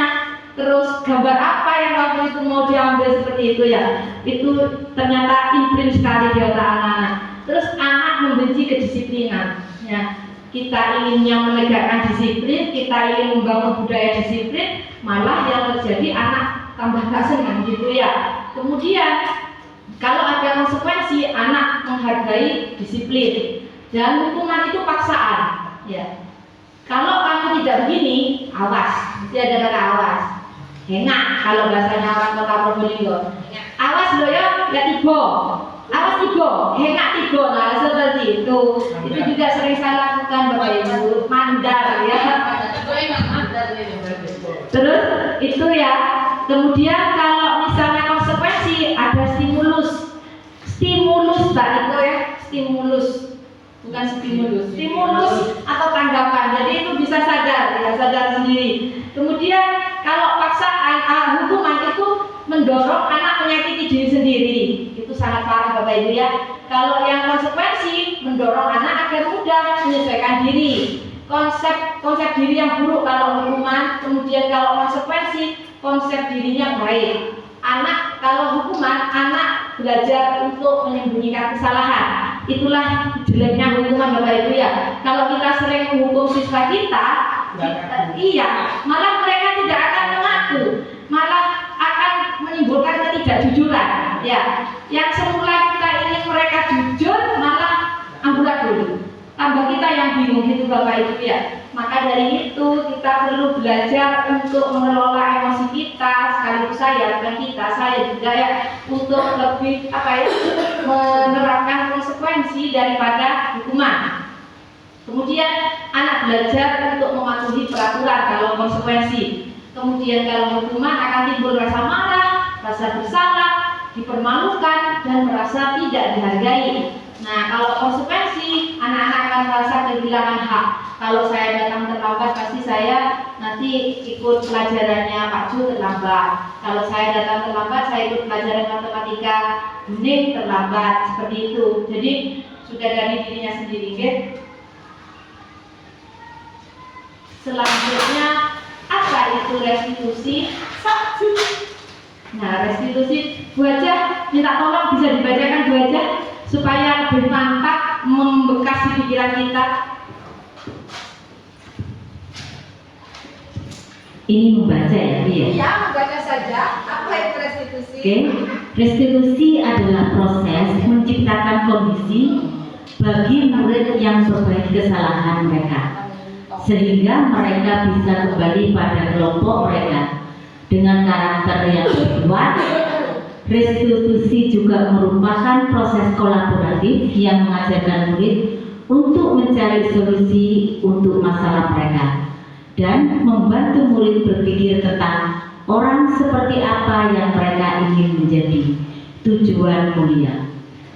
terus gambar apa yang waktu itu mau diambil seperti itu ya. Itu ternyata imprint sekali di otak anak-anak. Terus anak membenci kedisiplinan ya. Kita inginnya menegakkan disiplin, kita ingin membangun budaya disiplin, malah yang terjadi anak tambah gak senang gitu ya. Kemudian kalau ada konsekuensi, anak menghargai disiplin. Dan hukuman itu paksaan, ya. Kalau kamu tidak begini, awas, mesti ada kata awas. Enak kalau bahasanya orang kota Probolinggo. Awas loh ya tigo. Awas tigo, enak tigo. Nah seperti itu. Itu juga sering saya lakukan Bapak Ibu, mandar ya. Terus itu ya. Kemudian kalau misalnya konsekuensi ada stimulus Mbak itu ya, stimulus. Bukan stimulus atau tanggapan. Jadi itu bisa sadar ya, sadar sendiri. Kemudian kalau paksaan hukuman itu mendorong anak menyakiti diri sendiri. Itu sangat parah Bapak Ibu ya. Kalau yang konsekuensi mendorong anak agar mudah menyesuaikan diri. Konsep diri yang buruk kalau hukuman, kemudian kalau konsekuensi konsep dirinya baik. Anak kalau hukuman, anak belajar untuk menyembunyikan kesalahan. Itulah jeleknya hukuman Bapak Ibu ya. Kalau kita sering menghukum siswa kita, iya, malah mereka tidak akan mengaku, malah akan menimbulkan ketidakjujuran. Ya, yang semula kita ingin mereka jujur, malah amburadul. Tambah kita yang bingung gitu Bapak Ibu ya. Maka dari itu kita perlu belajar untuk mengelola emosi kita, sekaligus saya juga ya, untuk lebih menerapkan konsekuensi daripada hukuman. Kemudian anak belajar untuk mematuhi peraturan kalau konsekuensi. Kemudian kalau hukuman akan timbul rasa marah, rasa bersalah, dipermalukan dan merasa tidak dihargai. Nah, kalau konsekuensi, anak-anak akan merasa kehilangan hak. Kalau saya datang terlambat, pasti saya nanti ikut pelajarannya Pak Ju terlambat. Kalau saya datang terlambat, saya ikut pelajaran matematika Buning terlambat. Seperti itu. Jadi sudah dari dirinya sendiri, okay? Selanjutnya, apa itu restitusi? Nah, restitusi, Bu Haja, minta tolong bisa dibacakan Bu Haja supaya lebih mantap membekas di pikiran kita. Ini membaca ya, Bu ya? Iya, membaca saja. Apa itu restitusi? Oke, restitusi adalah proses menciptakan kondisi bagi murid yang memperbaiki kesalahan mereka, sehingga mereka bisa kembali pada kelompok mereka dengan karakter yang kuat. Restitusi juga merupakan proses kolaboratif yang mengajarkan murid untuk mencari solusi untuk masalah mereka dan membantu murid berpikir tentang orang seperti apa yang mereka ingin menjadi, tujuan mulia,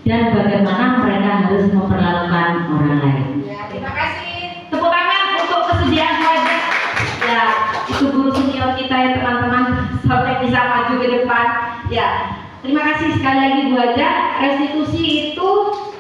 dan bagaimana mereka harus memperlakukan orang lain. Ya, terima kasih. Tepuk tangan untuk kesediaan wajah. Ya, itu guru senior kita ya teman-teman, sampai bisa maju ke depan. Ya, terima kasih sekali lagi Bu Haja. Restitusi itu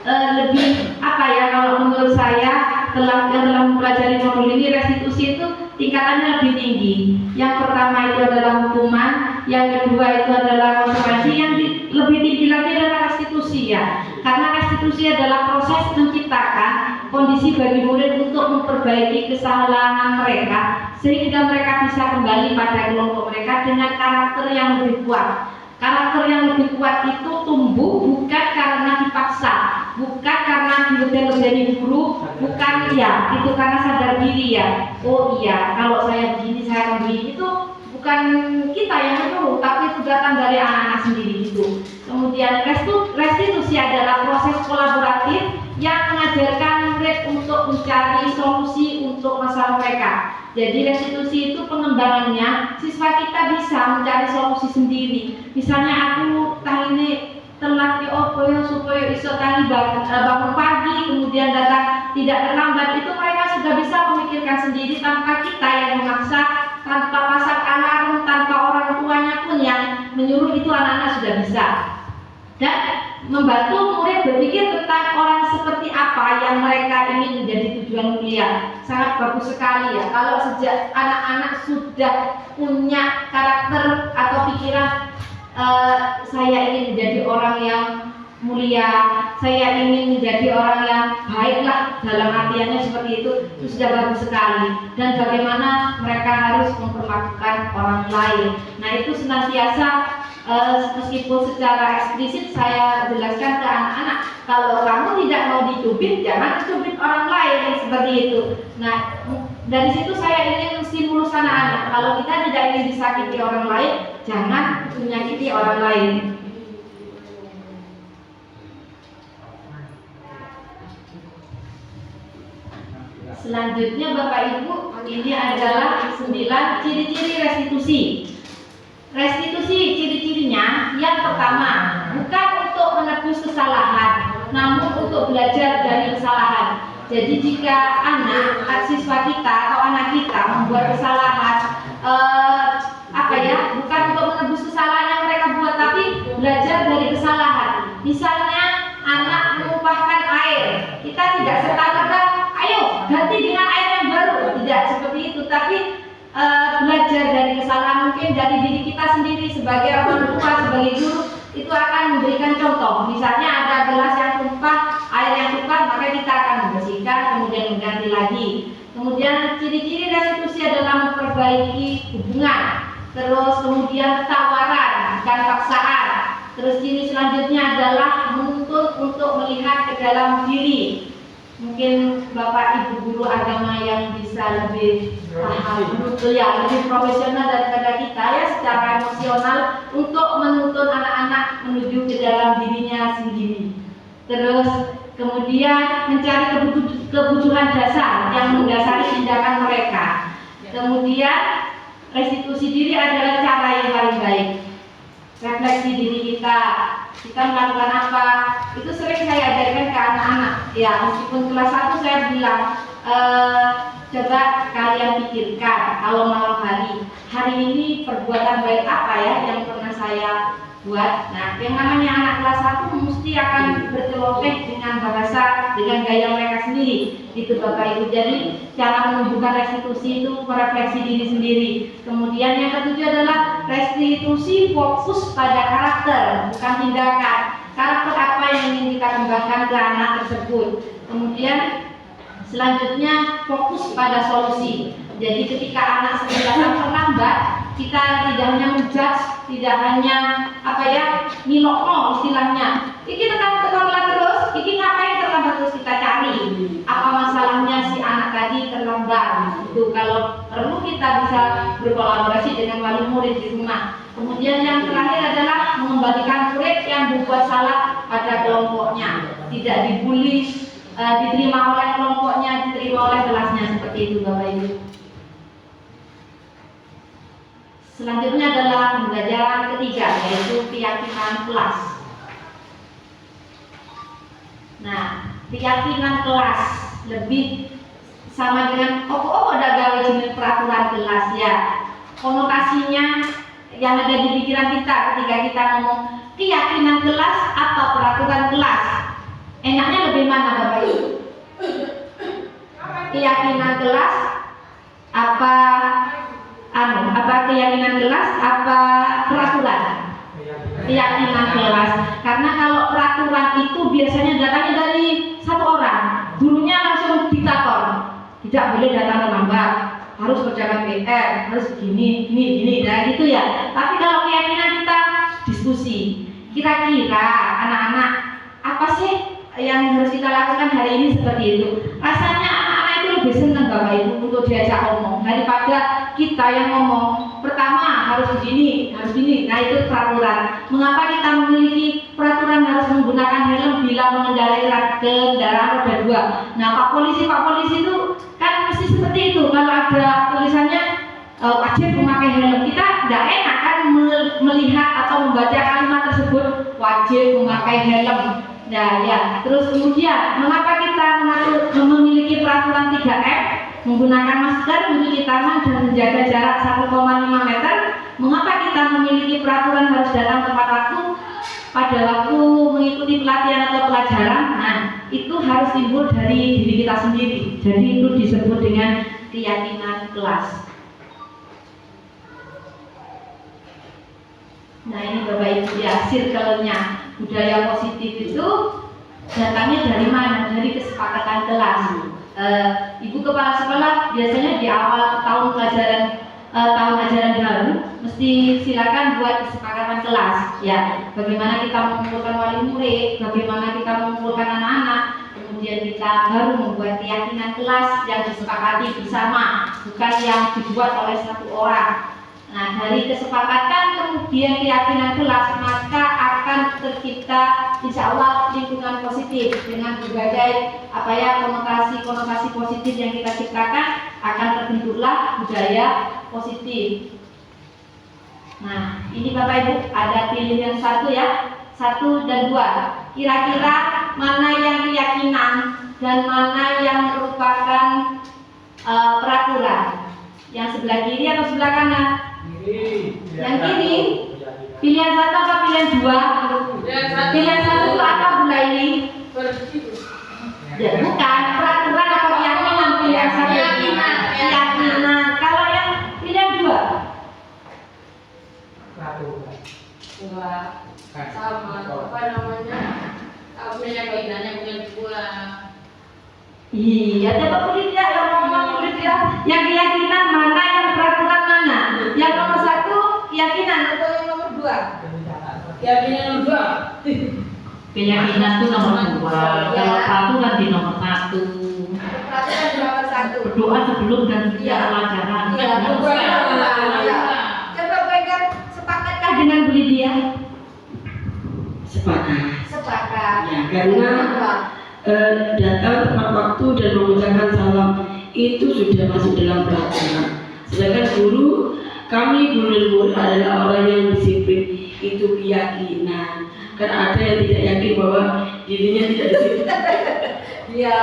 lebih apa ya, kalau menurut saya telah mempelajari modul ini, restitusi itu tingkatannya lebih tinggi. Yang pertama itu adalah hukuman, yang kedua itu adalah konsekuensi, yang lebih tinggi lagi adalah restitusi ya. Karena restitusi adalah proses menciptakan kondisi bagi murid untuk memperbaiki kesalahan mereka sehingga mereka bisa kembali pada kelompok mereka dengan karakter yang lebih kuat. Karakter yang lebih kuat itu tumbuh bukan karena dipaksa, bukan karena dibebani guru, bukan ya, itu karena sadar diri ya. Oh iya, kalau saya begini saya akan begini, itu bukan kita yang menyuruh, tapi itu datang dari anak-anak sendiri gitu. Kemudian restitusi adalah proses kolaboratif yang mengajarkan murid untuk mencari solusi untuk masalah mereka. Jadi restitusi itu pengembangannya siswa kita bisa mencari solusi sendiri. Misalnya aku tadi ini telat ya opo ya supaya iso tadi bangun pagi kemudian datang tidak terlambat, itu mereka sudah bisa memikirkan sendiri tanpa kita yang memaksa, tanpa pasang alarm, tanpa orang tuanya pun yang menyuruh, itu anak-anak sudah bisa. Dan membantu murid berpikir tentang orang seperti apa yang mereka ingin menjadi tujuan kuliah. Sangat bagus sekali ya kalau sejak anak-anak sudah punya karakter atau pikiran, saya ingin menjadi orang yang mulia, saya ingin menjadi orang yang baiklah, dalam artiannya seperti itu sudah bagus sekali. Dan bagaimana mereka harus memperlakukan orang lain. Nah itu senantiasa meskipun secara eksplisit saya jelaskan ke anak-anak, kalau kamu tidak mau dicubit, jangan cubit orang lain, seperti itu. Nah dari situ saya ingin stimulus anak-anak, kalau kita tidak ingin disakiti orang lain, jangan menyakiti orang lain. Selanjutnya Bapak Ibu, ini adalah 9 ciri-ciri restitusi. Restitusi ciri-cirinya, yang pertama, bukan untuk menebus kesalahan, namun untuk belajar dari kesalahan. Jadi jika siswa kita atau anak kita membuat kesalahan, bukan untuk menebus kesalahan yang mereka buat, tapi belajar dari kesalahan. Misalnya anak menumpahkan air, kita tidak serta-merta ayo ganti dengan air yang baru, tidak seperti itu, tapi belajar dari kesalahan, mungkin dari diri kita sendiri sebagai orang tua, sebagai guru, itu akan memberikan contoh. Misalnya ada gelas yang tumpah, air yang tumpah, maka kita akan membersihkan, kemudian mengganti lagi. Kemudian ciri-ciri restitusi adalah memperbaiki hubungan, terus kemudian tawaran, bukan paksaan. Terus ciri selanjutnya adalah menuntut untuk melihat ke dalam diri. Mungkin Bapak Ibu guru agama yang bisa lebih paham, lebih profesional daripada kita ya secara emosional, untuk menuntun anak-anak menuju ke dalam dirinya sendiri. Terus kemudian mencari kebutuhan dasar yang mendasari tindakan mereka. Kemudian restitusi diri adalah cara yang paling baik. Refleksi diri kita melakukan apa, itu sering saya ajarkan ke anak-anak ya, meskipun kelas 1 saya bilang coba kalian pikirkan kalau malam hari ini perbuatan baik apa ya yang pernah saya buat. Nah yang namanya anak kelas 1 mesti akan berceloteh dengan bahasa, dengan gaya mereka sendiri, itu Bapak Ibu. Jadi cara menumbuhkan restitusi itu merefleksi diri sendiri. Kemudian yang ketujuh adalah restitusi fokus pada karakter, bukan tindakan. Karakter apa yang ingin kita kembangkan ke anak tersebut. Kemudian selanjutnya fokus pada solusi. Jadi ketika anak sedang terlambat, kita tidak hanya menjudge, tidak hanya ngilokno istilahnya. Iki tekan terus, iki ngapain terlambat, terus kita cari apa masalahnya si anak tadi terlambat. Itu kalau perlu kita bisa berkolaborasi dengan wali murid di rumah. Kemudian yang terakhir adalah mengembalikan murid yang berbuat salah pada kelompoknya, tidak dibully, diterima oleh kelompoknya, diterima oleh kelasnya, seperti itu Bapak Ibu. Selanjutnya adalah pembelajaran ketiga, yaitu keyakinan kelas. Nah, keyakinan kelas lebih sama dengan ada gawe jenis peraturan kelas ya. Konotasinya yang ada di pikiran kita ketika kita ngomong keyakinan kelas atau peraturan kelas, enaknya lebih mana Bapak Ibu? Keyakinan kelas apa keyakinan kelas apa peraturan? Keyakinan kelas. Karena kalau peraturan itu biasanya datangnya dari satu orang, gurunya langsung diktator, tidak boleh datang terlambat, harus kerjakan PR, harus gini, dan gitu ya. Tapi kalau keyakinan kita diskusi, kira-kira anak-anak apa sih yang harus kita lakukan hari ini, seperti itu. Rasanya anak-anak itu lebih senang Bapak Ibu untuk diajak ngomong daripada kita yang ngomong. Pertama harus begini, harus gini. Nah itu peraturan. Mengapa kita memiliki peraturan harus menggunakan helm bila mengendarai kendaraan roda 2? Nah Pak Polisi itu kan mesti seperti itu. Kalau ada tulisannya wajib memakai helm, kita tidak enak kan melihat atau membaca kalimat tersebut wajib memakai helm. Nah ya, terus kemudian mengapa kita memiliki peraturan 3M, menggunakan masker, mencuci tangan dan menjaga jarak 1,5 meter? Mengapa kita memiliki peraturan harus datang tepat waktu pada waktu mengikuti pelatihan atau pelajaran? Nah itu harus timbul dari diri kita sendiri. Jadi itu disebut dengan keyakinan kelas. Nah ini Bapak Ibu ya, circle-nya budaya positif itu datangnya dari mana? Dari kesepakatan kelas. Ibu kepala sekolah biasanya di awal tahun ajaran baru mesti silakan buat kesepakatan kelas ya. Bagaimana kita mengumpulkan wali murid, bagaimana kita mengumpulkan anak-anak, kemudian kita baru membuat keyakinan kelas yang disepakati bersama, bukan yang dibuat oleh satu orang. Nah, dari kesepakatan kemudian keyakinan kelas, maka akan tercipta insya Allah lingkungan positif dengan berbagai konotasi positif yang kita ciptakan, akan terbentuklah budaya positif. Nah, ini Bapak Ibu ada pilihan 1 ya, 1 dan 2. Kira-kira mana yang keyakinan dan mana yang merupakan peraturan? Yang sebelah kiri atau sebelah kanan? Yang kiri. Pilihan 1 apa pilihan 2? Pilihan 1 itu apa Bu Laili? Ya, bukan peraturan atau keyakinan. Pilihan 1 keyakinan. Kalau yang pilihan 2? Sama apa namanya? Keyakinannya bukan 2. Iya, coba kulit ya, yang ngomong kulit ya. Yang keyakinan mana, yang peraturan mana? Yang nomor 1 keyakinan atau yang nomor 2? Keyakinan nomor 2. Keyakinan itu nomor 2, kalau peraturan di nomor 1. Peraturan di nomor 1. Berdoa sebelum dan sesudah pelajaran. Iya. Coba pegang, sepakatkah dengan Bu Lydia? Sepakat. Sepakat. Ya, karena datang tepat waktu dan mengucapkan salam itu sudah masuk dalam peraturan. Sedangkan kami guru adalah orang yang disiplin, itu keyakinan. Karena ada yang tidak yakin bahwa dirinya tidak disiplin. Iya,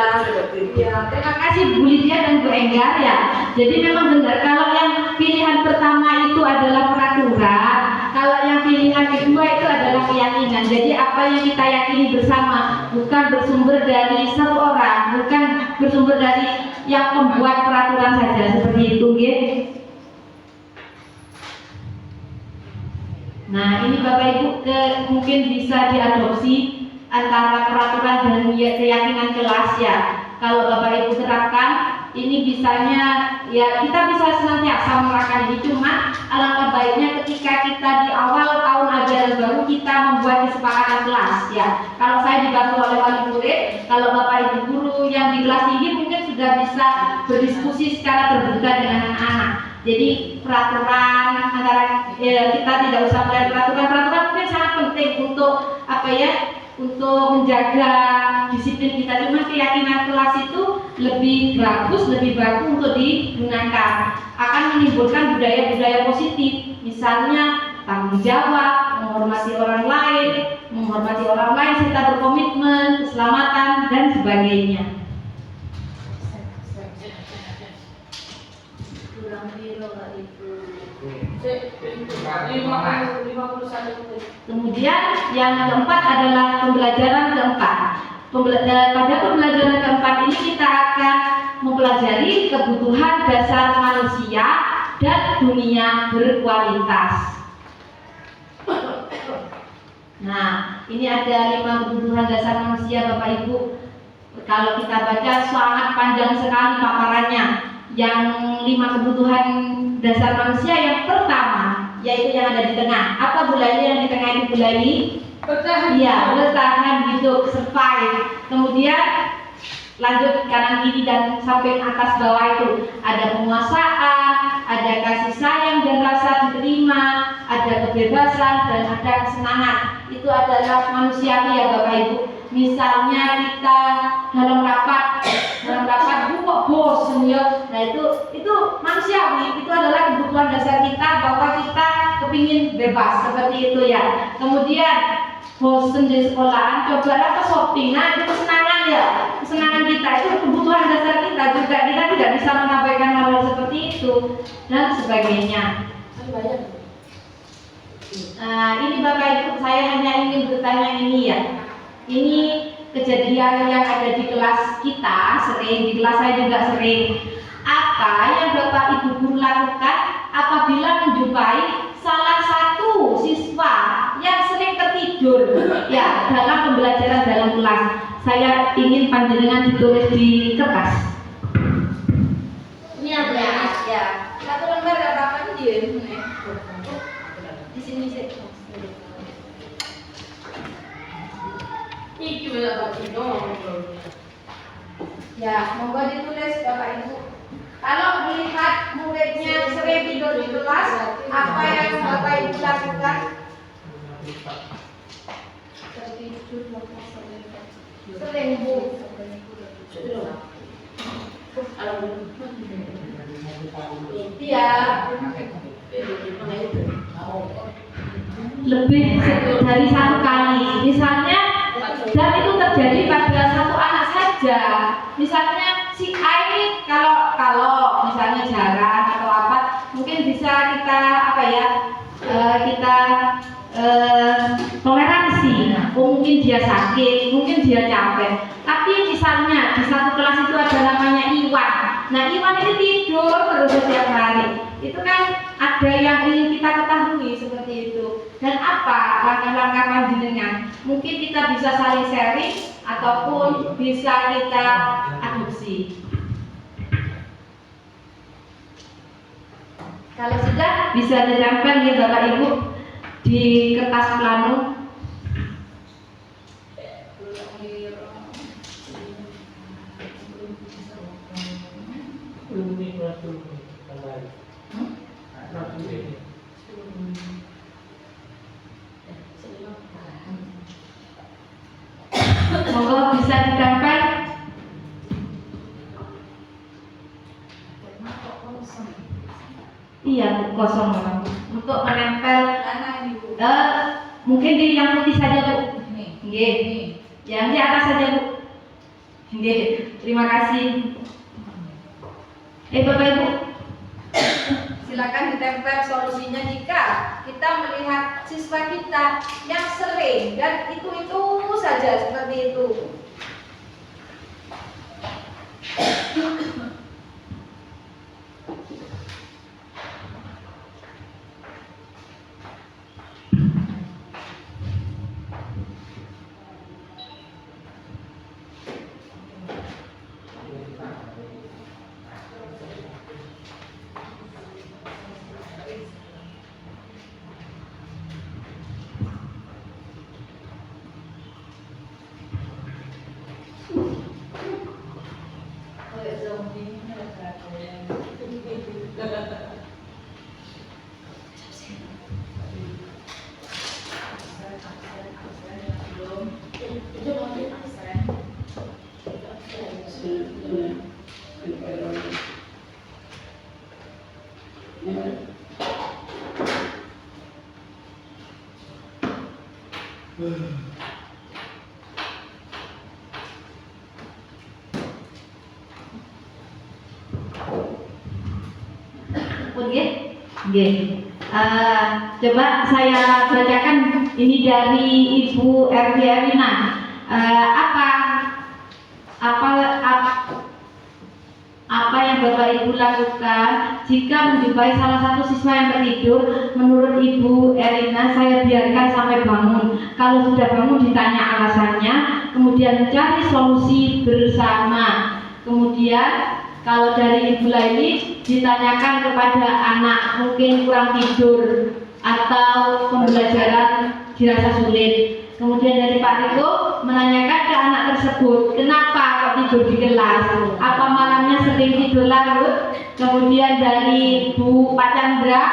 iya. Terima kasih Bu Lydia dan Bu Enggar ya. Jadi memang benar kalau yang pilihan pertama itu adalah peraturan, kalau yang pilihan kedua itu adalah keyakinan. Jadi apa yang kita yakini bersama bukan bersumber dari satu orang, bukan bersumber dari yang membuat peraturan saja seperti itu, gitu. Nah ini Bapak Ibu mungkin bisa diadopsi antara peraturan dan keyakinan kelas ya. Kalau Bapak Ibu terapkan, ini bisanya ya kita bisa senantiasa melakukan ini. Cuma alangkah baiknya ketika kita di awal tahun ajaran baru kita membuat kesepakatan kelas ya. Kalau saya dibantu oleh wali murid, kalau Bapak Ibu guru yang di kelas tinggi mungkin sudah bisa berdiskusi secara terbuka dengan anak-anak. Jadi peraturan antara kita tidak usah melihat peraturan mungkin sangat penting untuk untuk menjaga disiplin kita. Cuma keyakinan kelas itu lebih bagus untuk digunakan, akan menimbulkan budaya-budaya positif, misalnya tanggung jawab, menghormati orang lain serta berkomitmen, keselamatan dan sebagainya. Kemudian yang keempat adalah pembelajaran keempat. Pada pembelajaran keempat ini kita akan mempelajari kebutuhan dasar manusia dan dunia berkualitas. Nah, ini ada 5 kebutuhan dasar manusia Bapak Ibu. Kalau kita baca sangat panjang sekali paparannya. Yang 5 kebutuhan dasar manusia yang pertama yaitu yang ada di tengah. Apa Bu Laili yang di tengah itu Bu Laili? Bertahan. Iya, bertahan hidup, survive. Kemudian lanjut kanan kiri dan samping atas bawah itu ada penguasaan, ada kasih sayang dan rasa diterima, ada kebebasan dan ada kesenangan. Itu adalah manusiawi ya Bapak Ibu. Misalnya kita dalam rapat kok bosan ya. Nah itu manusiawi, itu adalah kebutuhan dasar kita bahwa kita kepingin bebas seperti itu ya. Kemudian bosan di sekolahan, cobalah ke shopping. Nah itu kesenangan ya, kesenangan kita itu kebutuhan dasar kita juga. Kita tidak bisa mengabaikan hal seperti itu dan sebagainya. Ini Bapak Ibu, saya hanya ingin bertanya ini ya. Ini kejadian yang ada di kelas kita sering, di kelas saya juga sering. Apa yang Bapak Ibu guru lakukan apabila menjumpai salah satu siswa yang sering tertidur ya dalam pembelajaran dalam kelas? Saya ingin panjenengan ditulis di kertas. Ini ada ya. Satu lembar berapa dia? Di sini sih. Ya, monggo ditulis Bapak Ibu. Kalau melihat muridnya sering tidur di kelas, apa yang Bapak Ibu lakukan? Sering Bu. Iya. Lebih dari satu kali, misalnya, dan itu terjadi pada satu anak saja. Misalnya si A ini kalau misalnya jarang atau apa, mungkin bisa kita toleransi. Mungkin dia sakit, mungkin dia capek. Tapi misalnya di satu kelas itu ada namanya Iwan. Nah Iwan ini tidur terus setiap hari. Itu kan ada yang ingin kita ketahui seperti itu. Dan apa langkah-langkah panjenengan? Mungkin kita bisa saling sharing ataupun bisa kita adopsi. Kalau sudah bisa ditempel ya Bapak Ibu di kertas plano. Monggo bisa ditempel. Iya, kosong untuk menempel. Mungkin di yang putih saja Bu. Nggih. Yang di atas saja Bu. Nggih. Terima kasih. Bapak Ibu, Silakan ditempel solusinya jika kita melihat siswa kita yang sering dan itu saja seperti itu. Coba saya bacakan ini dari Ibu RT Erina. Apa yang Bapak Ibu lakukan jika menjumpai salah satu siswa yang tertidur? Menurut Ibu Erina, saya biarkan sampai bangun. Kalau sudah bangun ditanya alasannya, kemudian mencari solusi bersama. Kemudian kalau dari Ibu Laili ditanyakan kepada anak mungkin kurang tidur atau pembelajaran dirasa sulit. Kemudian dari Pak Riko menanyakan ke anak tersebut, kenapa kok kalau tidur di kelas? Apa malamnya sering tidur larut? Kemudian dari Bu Pak Chandra,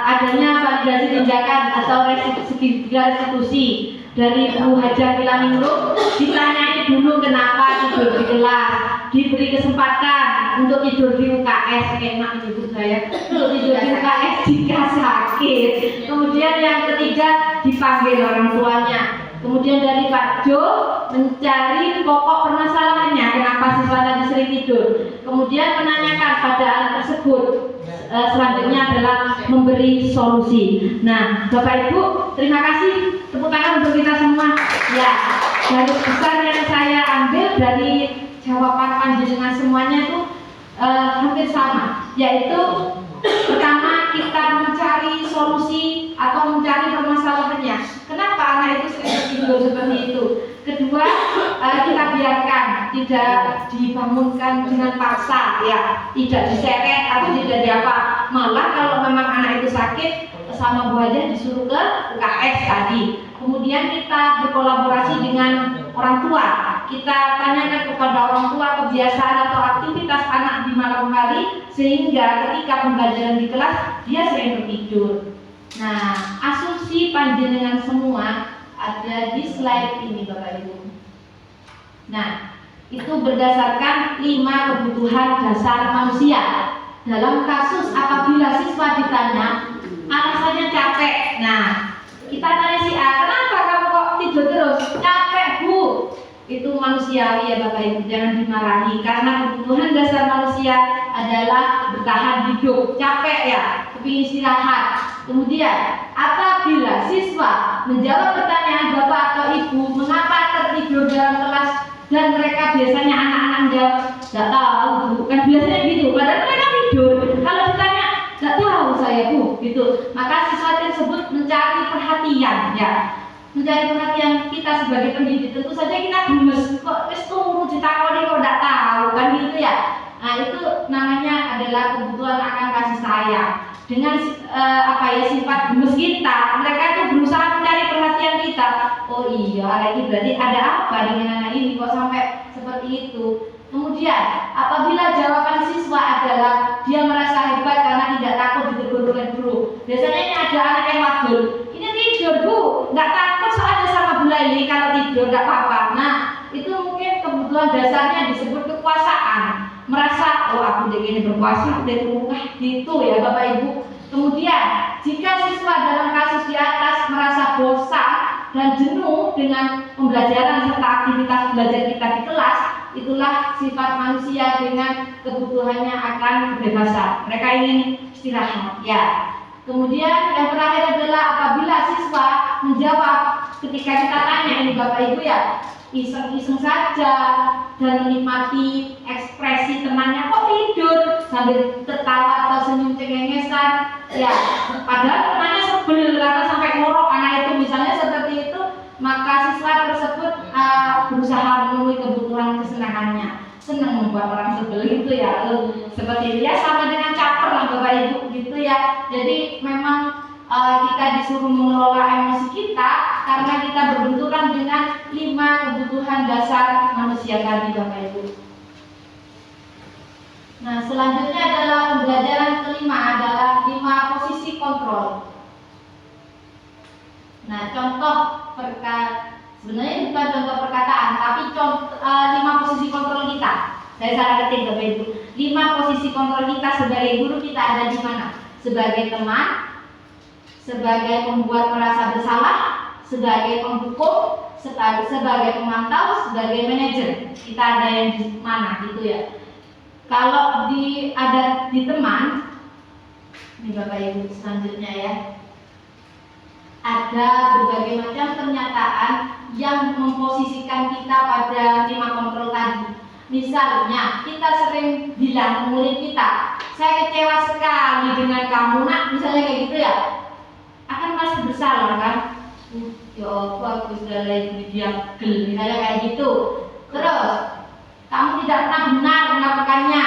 adanya validasi tindakan atau restitusi dari Bu Hajar Pilamingro, ditanyai dulu kenapa tidur di kelas, diberi kesempatan untuk tidur di UKS, enak ibu saya, untuk tidur di UKS jika sakit. Kemudian yang ketiga dipanggil orang tuanya. Kemudian dari Pak Jo mencari pokok permasalahannya kenapa siswa tadi sering tidur. Kemudian menanyakan pada anak tersebut. Selanjutnya adalah memberi solusi. Nah, Bapak Ibu, terima kasih. Tepuk tangan untuk kita semua. Ya, garis besar yang saya ambil dari jawaban panjenengan semuanya itu hampir sama, yaitu pertama kita mencari solusi atau mencari permasalahannya. Kenapa anak itu sering tidur seperti itu? Kedua, kita biarkan, tidak dibangunkan dengan paksa, ya, tidak diseret atau tidak diapa. Malah kalau memang anak itu sakit, sama Bu Hajar disuruh ke UKS tadi. Kemudian kita berkolaborasi dengan orang tua. Kita tanyakan kepada orang tua kebiasaan atau aktivitas anak di malam hari, sehingga ketika pembelajaran di kelas dia sering tertidur. Nah, asumsi panjenengan semua ada di slide ini Bapak Ibu. Nah, itu berdasarkan 5 kebutuhan dasar manusia. Dalam kasus apabila siswa ditanya alasannya capek, nah kita tanya si A, kenapa kamu kok tidur terus? Capek Bu. Itu manusiawi ya Bapak Ibu, jangan dimarahi, karena kebutuhan dasar manusia adalah bertahan hidup. Capek ya, kepingin istirahat. Kemudian apabila siswa menjawab pertanyaan Bapak atau Ibu mengapa tertidur dalam kelas, dan mereka biasanya anak-anak menjawab nggak tahu Bu, kan biasanya gitu, padahal mereka tidur. Kalau ditanya nggak tahu saya Bu, gitu, maka siswa tersebut mencari perhatian, ya, mencari perhatian kita sebagai pendidik. Tentu saja kita gemes, kok wis turu ditakoni kok nggak tahu, kan gitu ya. Nah, itu namanya adalah kebutuhan akan kasih sayang. Dengan sifat gemes kita, mereka itu berusaha mencari perhatian kita. Oh iya, anak ini berarti ada apa dengan anak ini kok sampai seperti itu. Kemudian apabila jawaban siswa adalah dia merasa hebat karena tidak takut ditegur oleh guru. Biasanya ini ada anak yang wadul, ini tidur Bu, nggak takut soalnya sama Bu Laili, kalau tidur nggak apa-apa. Nah, itu mungkin kebutuhan dasarnya disebut kekuasaan. Merasa, oh aku ini berkuasa, dia terbuka gitu ya Bapak Ibu. Kemudian jika siswa dalam kasus di atas merasa bosan dan jenuh dengan pembelajaran serta aktivitas belajar kita di kelas, itulah sifat manusia dengan kebutuhannya akan kebebasan. Mereka ingin istirahat, ya. Kemudian yang terakhir adalah apabila siswa menjawab ketika kita tanya ini Bapak Ibu ya, iseng-iseng saja dan menikmati ekspresi temannya, kok tidur sambil tertawa atau senyum cengengesan, ya, padahal temannya sebel karena sampai ngorok anak itu, misalnya seperti itu, maka siswa tersebut berusaha memenuhi kebutuhan kesenangannya, senang membuat orang sebel itu ya, seperti itu ya, sama dengan caper lah Bapak Ibu gitu ya. Jadi memang kita disuruh mengelola emosi kita karena kita berbenturan dengan 5 kebutuhan dasar manusia tadi Bapak Ibu. Nah, selanjutnya adalah pembelajaran kelima adalah 5 posisi kontrol. Nah, contoh sebenarnya bukan contoh perkataan, tapi contoh 5 posisi kontrol kita. Saya salah ketik Bapak Ibu. 5 posisi kontrol kita sebagai guru, kita ada di mana? Sebagai teman, sebagai pembuat merasa bersalah, sebagai penghukum, sebagai pemantau, sebagai manajer. Kita ada yang di mana gitu ya. Kalau ada di teman, ini Bapak Ibu selanjutnya ya, ada berbagai macam pernyataan yang memposisikan kita pada 5 kontrol tadi. Misalnya kita sering bilang ke murid kita, saya kecewa sekali dengan kamu nak, misalnya kayak gitu ya, akan merasa bersalah kan? Ya aku sudah lagi diagel, misalnya kayak gitu. Terus kamu tidak pernah benar melakukannya,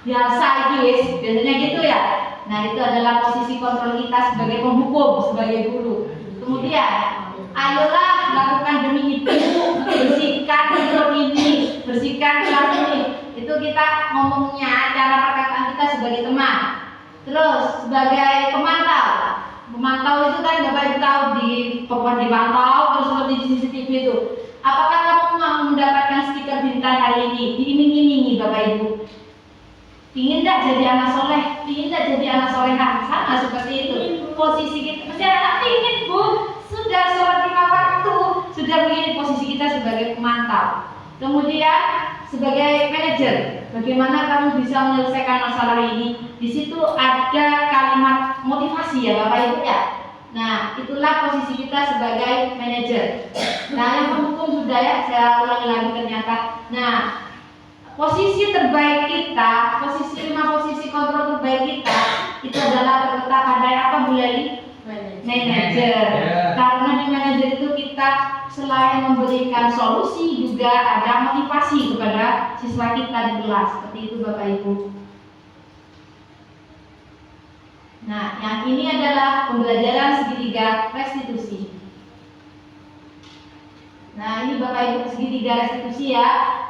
biasa guys, biasanya gitu ya. Nah, itu adalah posisi kontrol kita sebagai penghukum, sebagai guru. Kemudian, ayolah lakukan demi ibu, bersihkan tidur ini, bersihkan kelas ini. Itu kita ngomongnya cara perkataan kita sebagai teman. Terus sebagai pemantau. Pemantau itu kan Bapak Ibu tahu dipantau terus seperti di CCTV itu. Apakah kamu mau mendapatkan stiker bintang hari ini? Diiming-imingi Bapak Ibu. Ingin tidak jadi anak soleh? Ingin tidak jadi anak soleha? Sama seperti itu. Posisi kita, mesti anak ingin Bu. Sudah sholat 5 waktu, sudah begini posisi kita sebagai pemantau. Kemudian sebagai manajer, bagaimana kamu bisa menyelesaikan masalah ini? Di situ ada kalimat motivasi ya Bapak Ibu ya. Nah, itulah posisi kita sebagai manajer. Nah, yang pendukung sudah ya, saya ulangi lagi ternyata. Nah, posisi terbaik kita, posisi 5 posisi kontrol terbaik kita itu adalah terletak pada apa Bu Leli? Manajer. Karena di manajer itu kita selain memberikan solusi juga ada motivasi kepada siswa kita di kelas. Seperti itu Bapak Ibu. Nah, yang ini adalah pembelajaran segitiga restitusi. Nah, ini Bapak Ibu segitiga restitusi ya.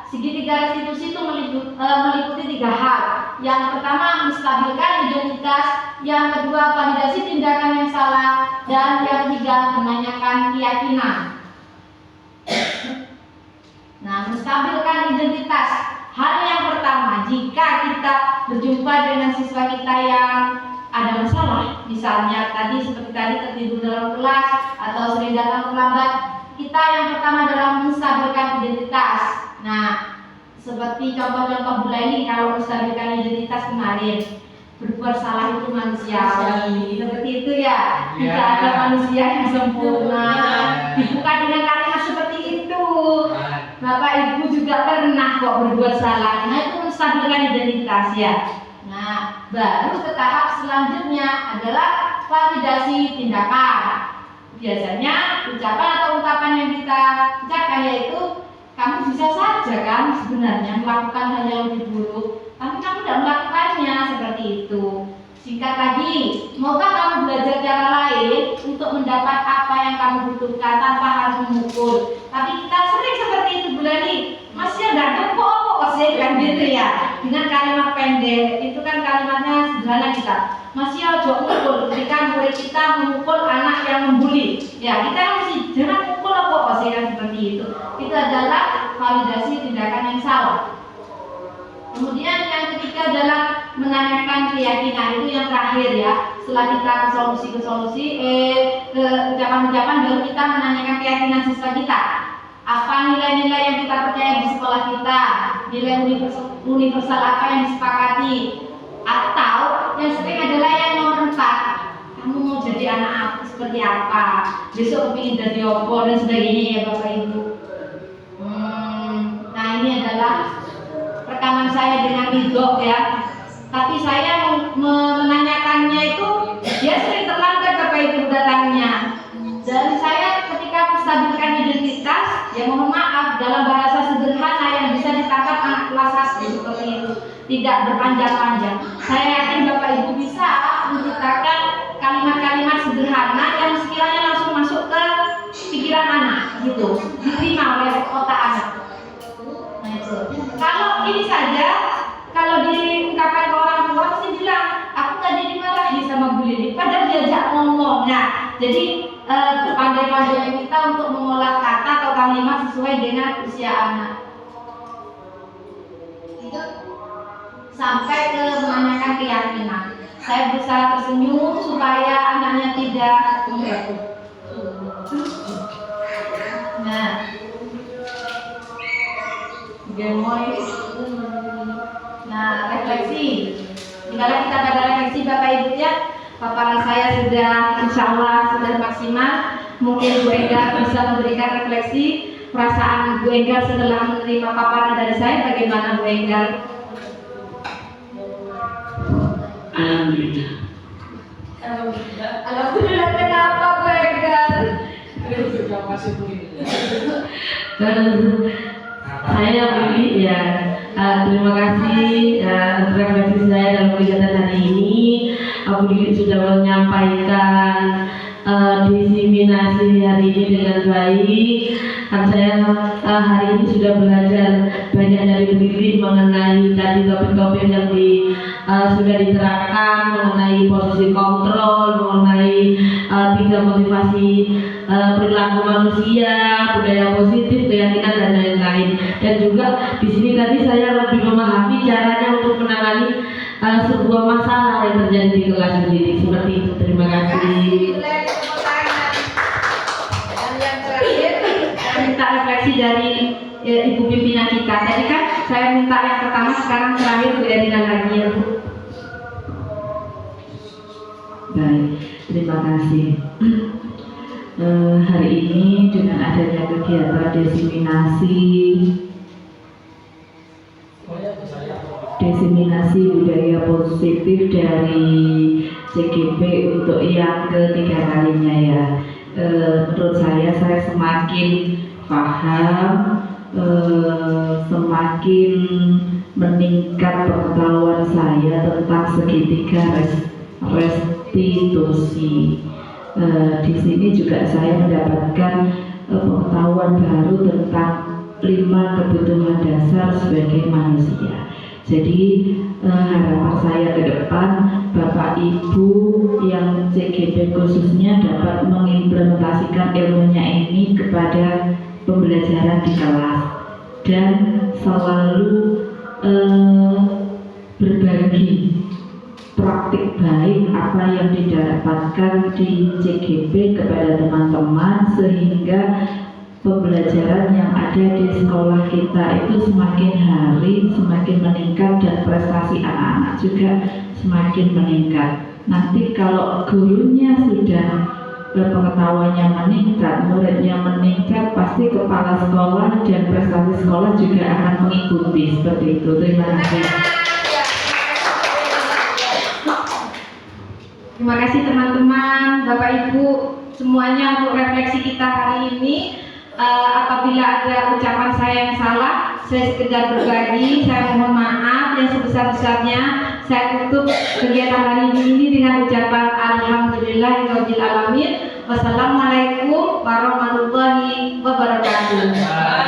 Segitiga restitusi itu meliputi 3 hal. Yang pertama menstabilkan identitas, yang kedua validasi tindakan yang salah, dan yang ketiga menanyakan keyakinan. Nah, menstabilkan identitas. Hal yang pertama, jika kita berjumpa dengan siswa kita yang ada masalah, misalnya seperti tadi tertidur dalam kelas atau sering datang terlambat, kita yang pertama adalah menstabilkan identitas. Nah, seperti contoh-contoh Bu Leli kalau menstabilkan identitas kemarin, berbuat salah itu manusiawi, seperti itu ya. Tidak ada manusia yang sempurna. Dibuka dengan kalimat seperti itu. Bapak Ibu juga pernah kok berbuat salah. Nah, itu menstabilkan identitas ya. Nah, baru ke tahap selanjutnya adalah validasi tindakan. Biasanya ucapan atau ungkapan yang kita ucapkan yaitu kamu bisa saja kan sebenarnya melakukan hal yang lebih buruk, tapi kamu tidak melakukannya, seperti itu. Singkat lagi, maukah kamu belajar cara lain untuk mendapat apa yang kamu butuhkan tanpa harus memukul? Tapi kita sering seperti itu Bu Leli, masih ada kok sih kan gitu ya. Dengan kalimat pendek, itu kan kalimatnya sederhana kita. Masih ojo mukul ketika murid kita memukul anak yang membuli. Ya, kita masih jangan mukul kok sih kan seperti itu. Itu adalah validasi tindakan yang salah. Kemudian yang ketiga adalah menanyakan keyakinan, itu yang terakhir ya. Setelah kita ke solusi, ke ucapan-ucapan, baru kita menanyakan keyakinan siswa kita. Apa nilai-nilai yang kita percaya di sekolah kita, nilai universal apa yang disepakati, atau yang sering adalah yang nomor 4. Kamu mau jadi anak seperti apa? Besok ingin jadi apa dan sebagainya ya Bapak Ibu. Nah, ini adalah rekaman saya dengan Ridho ya. Tapi saya menanyakannya itu dia sering terlambat Bapak Ibu datangnya. Dan saya ketika menstabilkan identitas, ya mohon maaf dalam bahasa sederhana yang bisa ditangkap anak kelas 1 seperti itu, tidak berpanjang-panjang. Saya yakin Bapak Ibu bisa menciptakan kalimat-kalimat sederhana yang sekiranya langsung masuk ke pikiran anak, gitu, diterima oleh otak anak. Nah itu. Kalau ini saja, kalau diungkapkan ke orang tua pasti bilang, aku tadi dimarahi sama Bu Lili, padahal diajak ngomong. Nah, jadi pandai-pandai kita untuk mengolah kata atau kalimat sesuai dengan usia anak. Sampai ke menanyakan keyakinan. Saya berusaha tersenyum supaya anaknya tidak mengeluh. Nah, gemoy. Nah, refleksi. Jika kita pada refleksi Bapak Ibu ya, paparan saya sudah insya Allah sudah maksimal. Mungkin Bu Enggar bisa memberikan refleksi perasaan Bu Enggar setelah menerima paparan dari saya. Bagaimana Bu Enggar? Alhamdulillah. Alhamdulillah, kenapa Bu Enggar? Saya Willy ya, terima kasih refleksi saya dalam kegiatan hari ini. Bu Lili sudah menyampaikan diseminasi hari ini dengan baik. Kan saya hari ini sudah belajar banyak dari Bu Vivi mengenai tadi topik-topik yang sudah diterangkan mengenai posisi kontrol, mengenai 3 motivasi perilaku manusia, budaya positif, keyakinan dan lain-lain. Dan juga di sini tadi saya lebih memahami caranya untuk menangani sebuah masalah yang terjadi di kelas mendidik. Seperti itu. Terima kasih. Dan yang terakhir, saya minta refleksi dari Ibu pimpinan kita. Tadi kan saya minta yang pertama, sekarang terakhir Bu Erina lagi ya Bu. Baik, terima kasih. Hari ini dengan adanya kegiatan diseminasi budaya positif dari CGP untuk yang ketiga kalinya ya. Menurut saya semakin paham, semakin meningkat pengetahuan saya tentang segitiga restitusi. Di sini juga saya mendapatkan pengetahuan baru tentang 5 kebutuhan dasar sebagai manusia. Jadi harapan saya ke depan Bapak Ibu yang CGP khususnya dapat mengimplementasikan ilmunya ini kepada pembelajaran di kelas dan selalu berbagi praktik baik apa yang didapatkan di CGP kepada teman-teman, sehingga pembelajaran yang ada di sekolah kita itu semakin hari semakin meningkat dan prestasi anak-anak juga semakin meningkat. Nanti kalau gurunya sudah pengetahuannya meningkat, muridnya meningkat, pasti kepala sekolah dan prestasi sekolah juga akan mengikuti. Seperti itu. Terima kasih. Terima kasih teman-teman, Bapak Ibu semuanya untuk refleksi kita hari ini. Apabila ada ucapan saya yang salah, saya sekedar berbagi, saya mohon maaf yang sebesar-besarnya. Saya tutup kegiatan hari ini dengan ucapan Alhamdulillahirabbil alamin. Wassalamualaikum warahmatullahi wabarakatuh.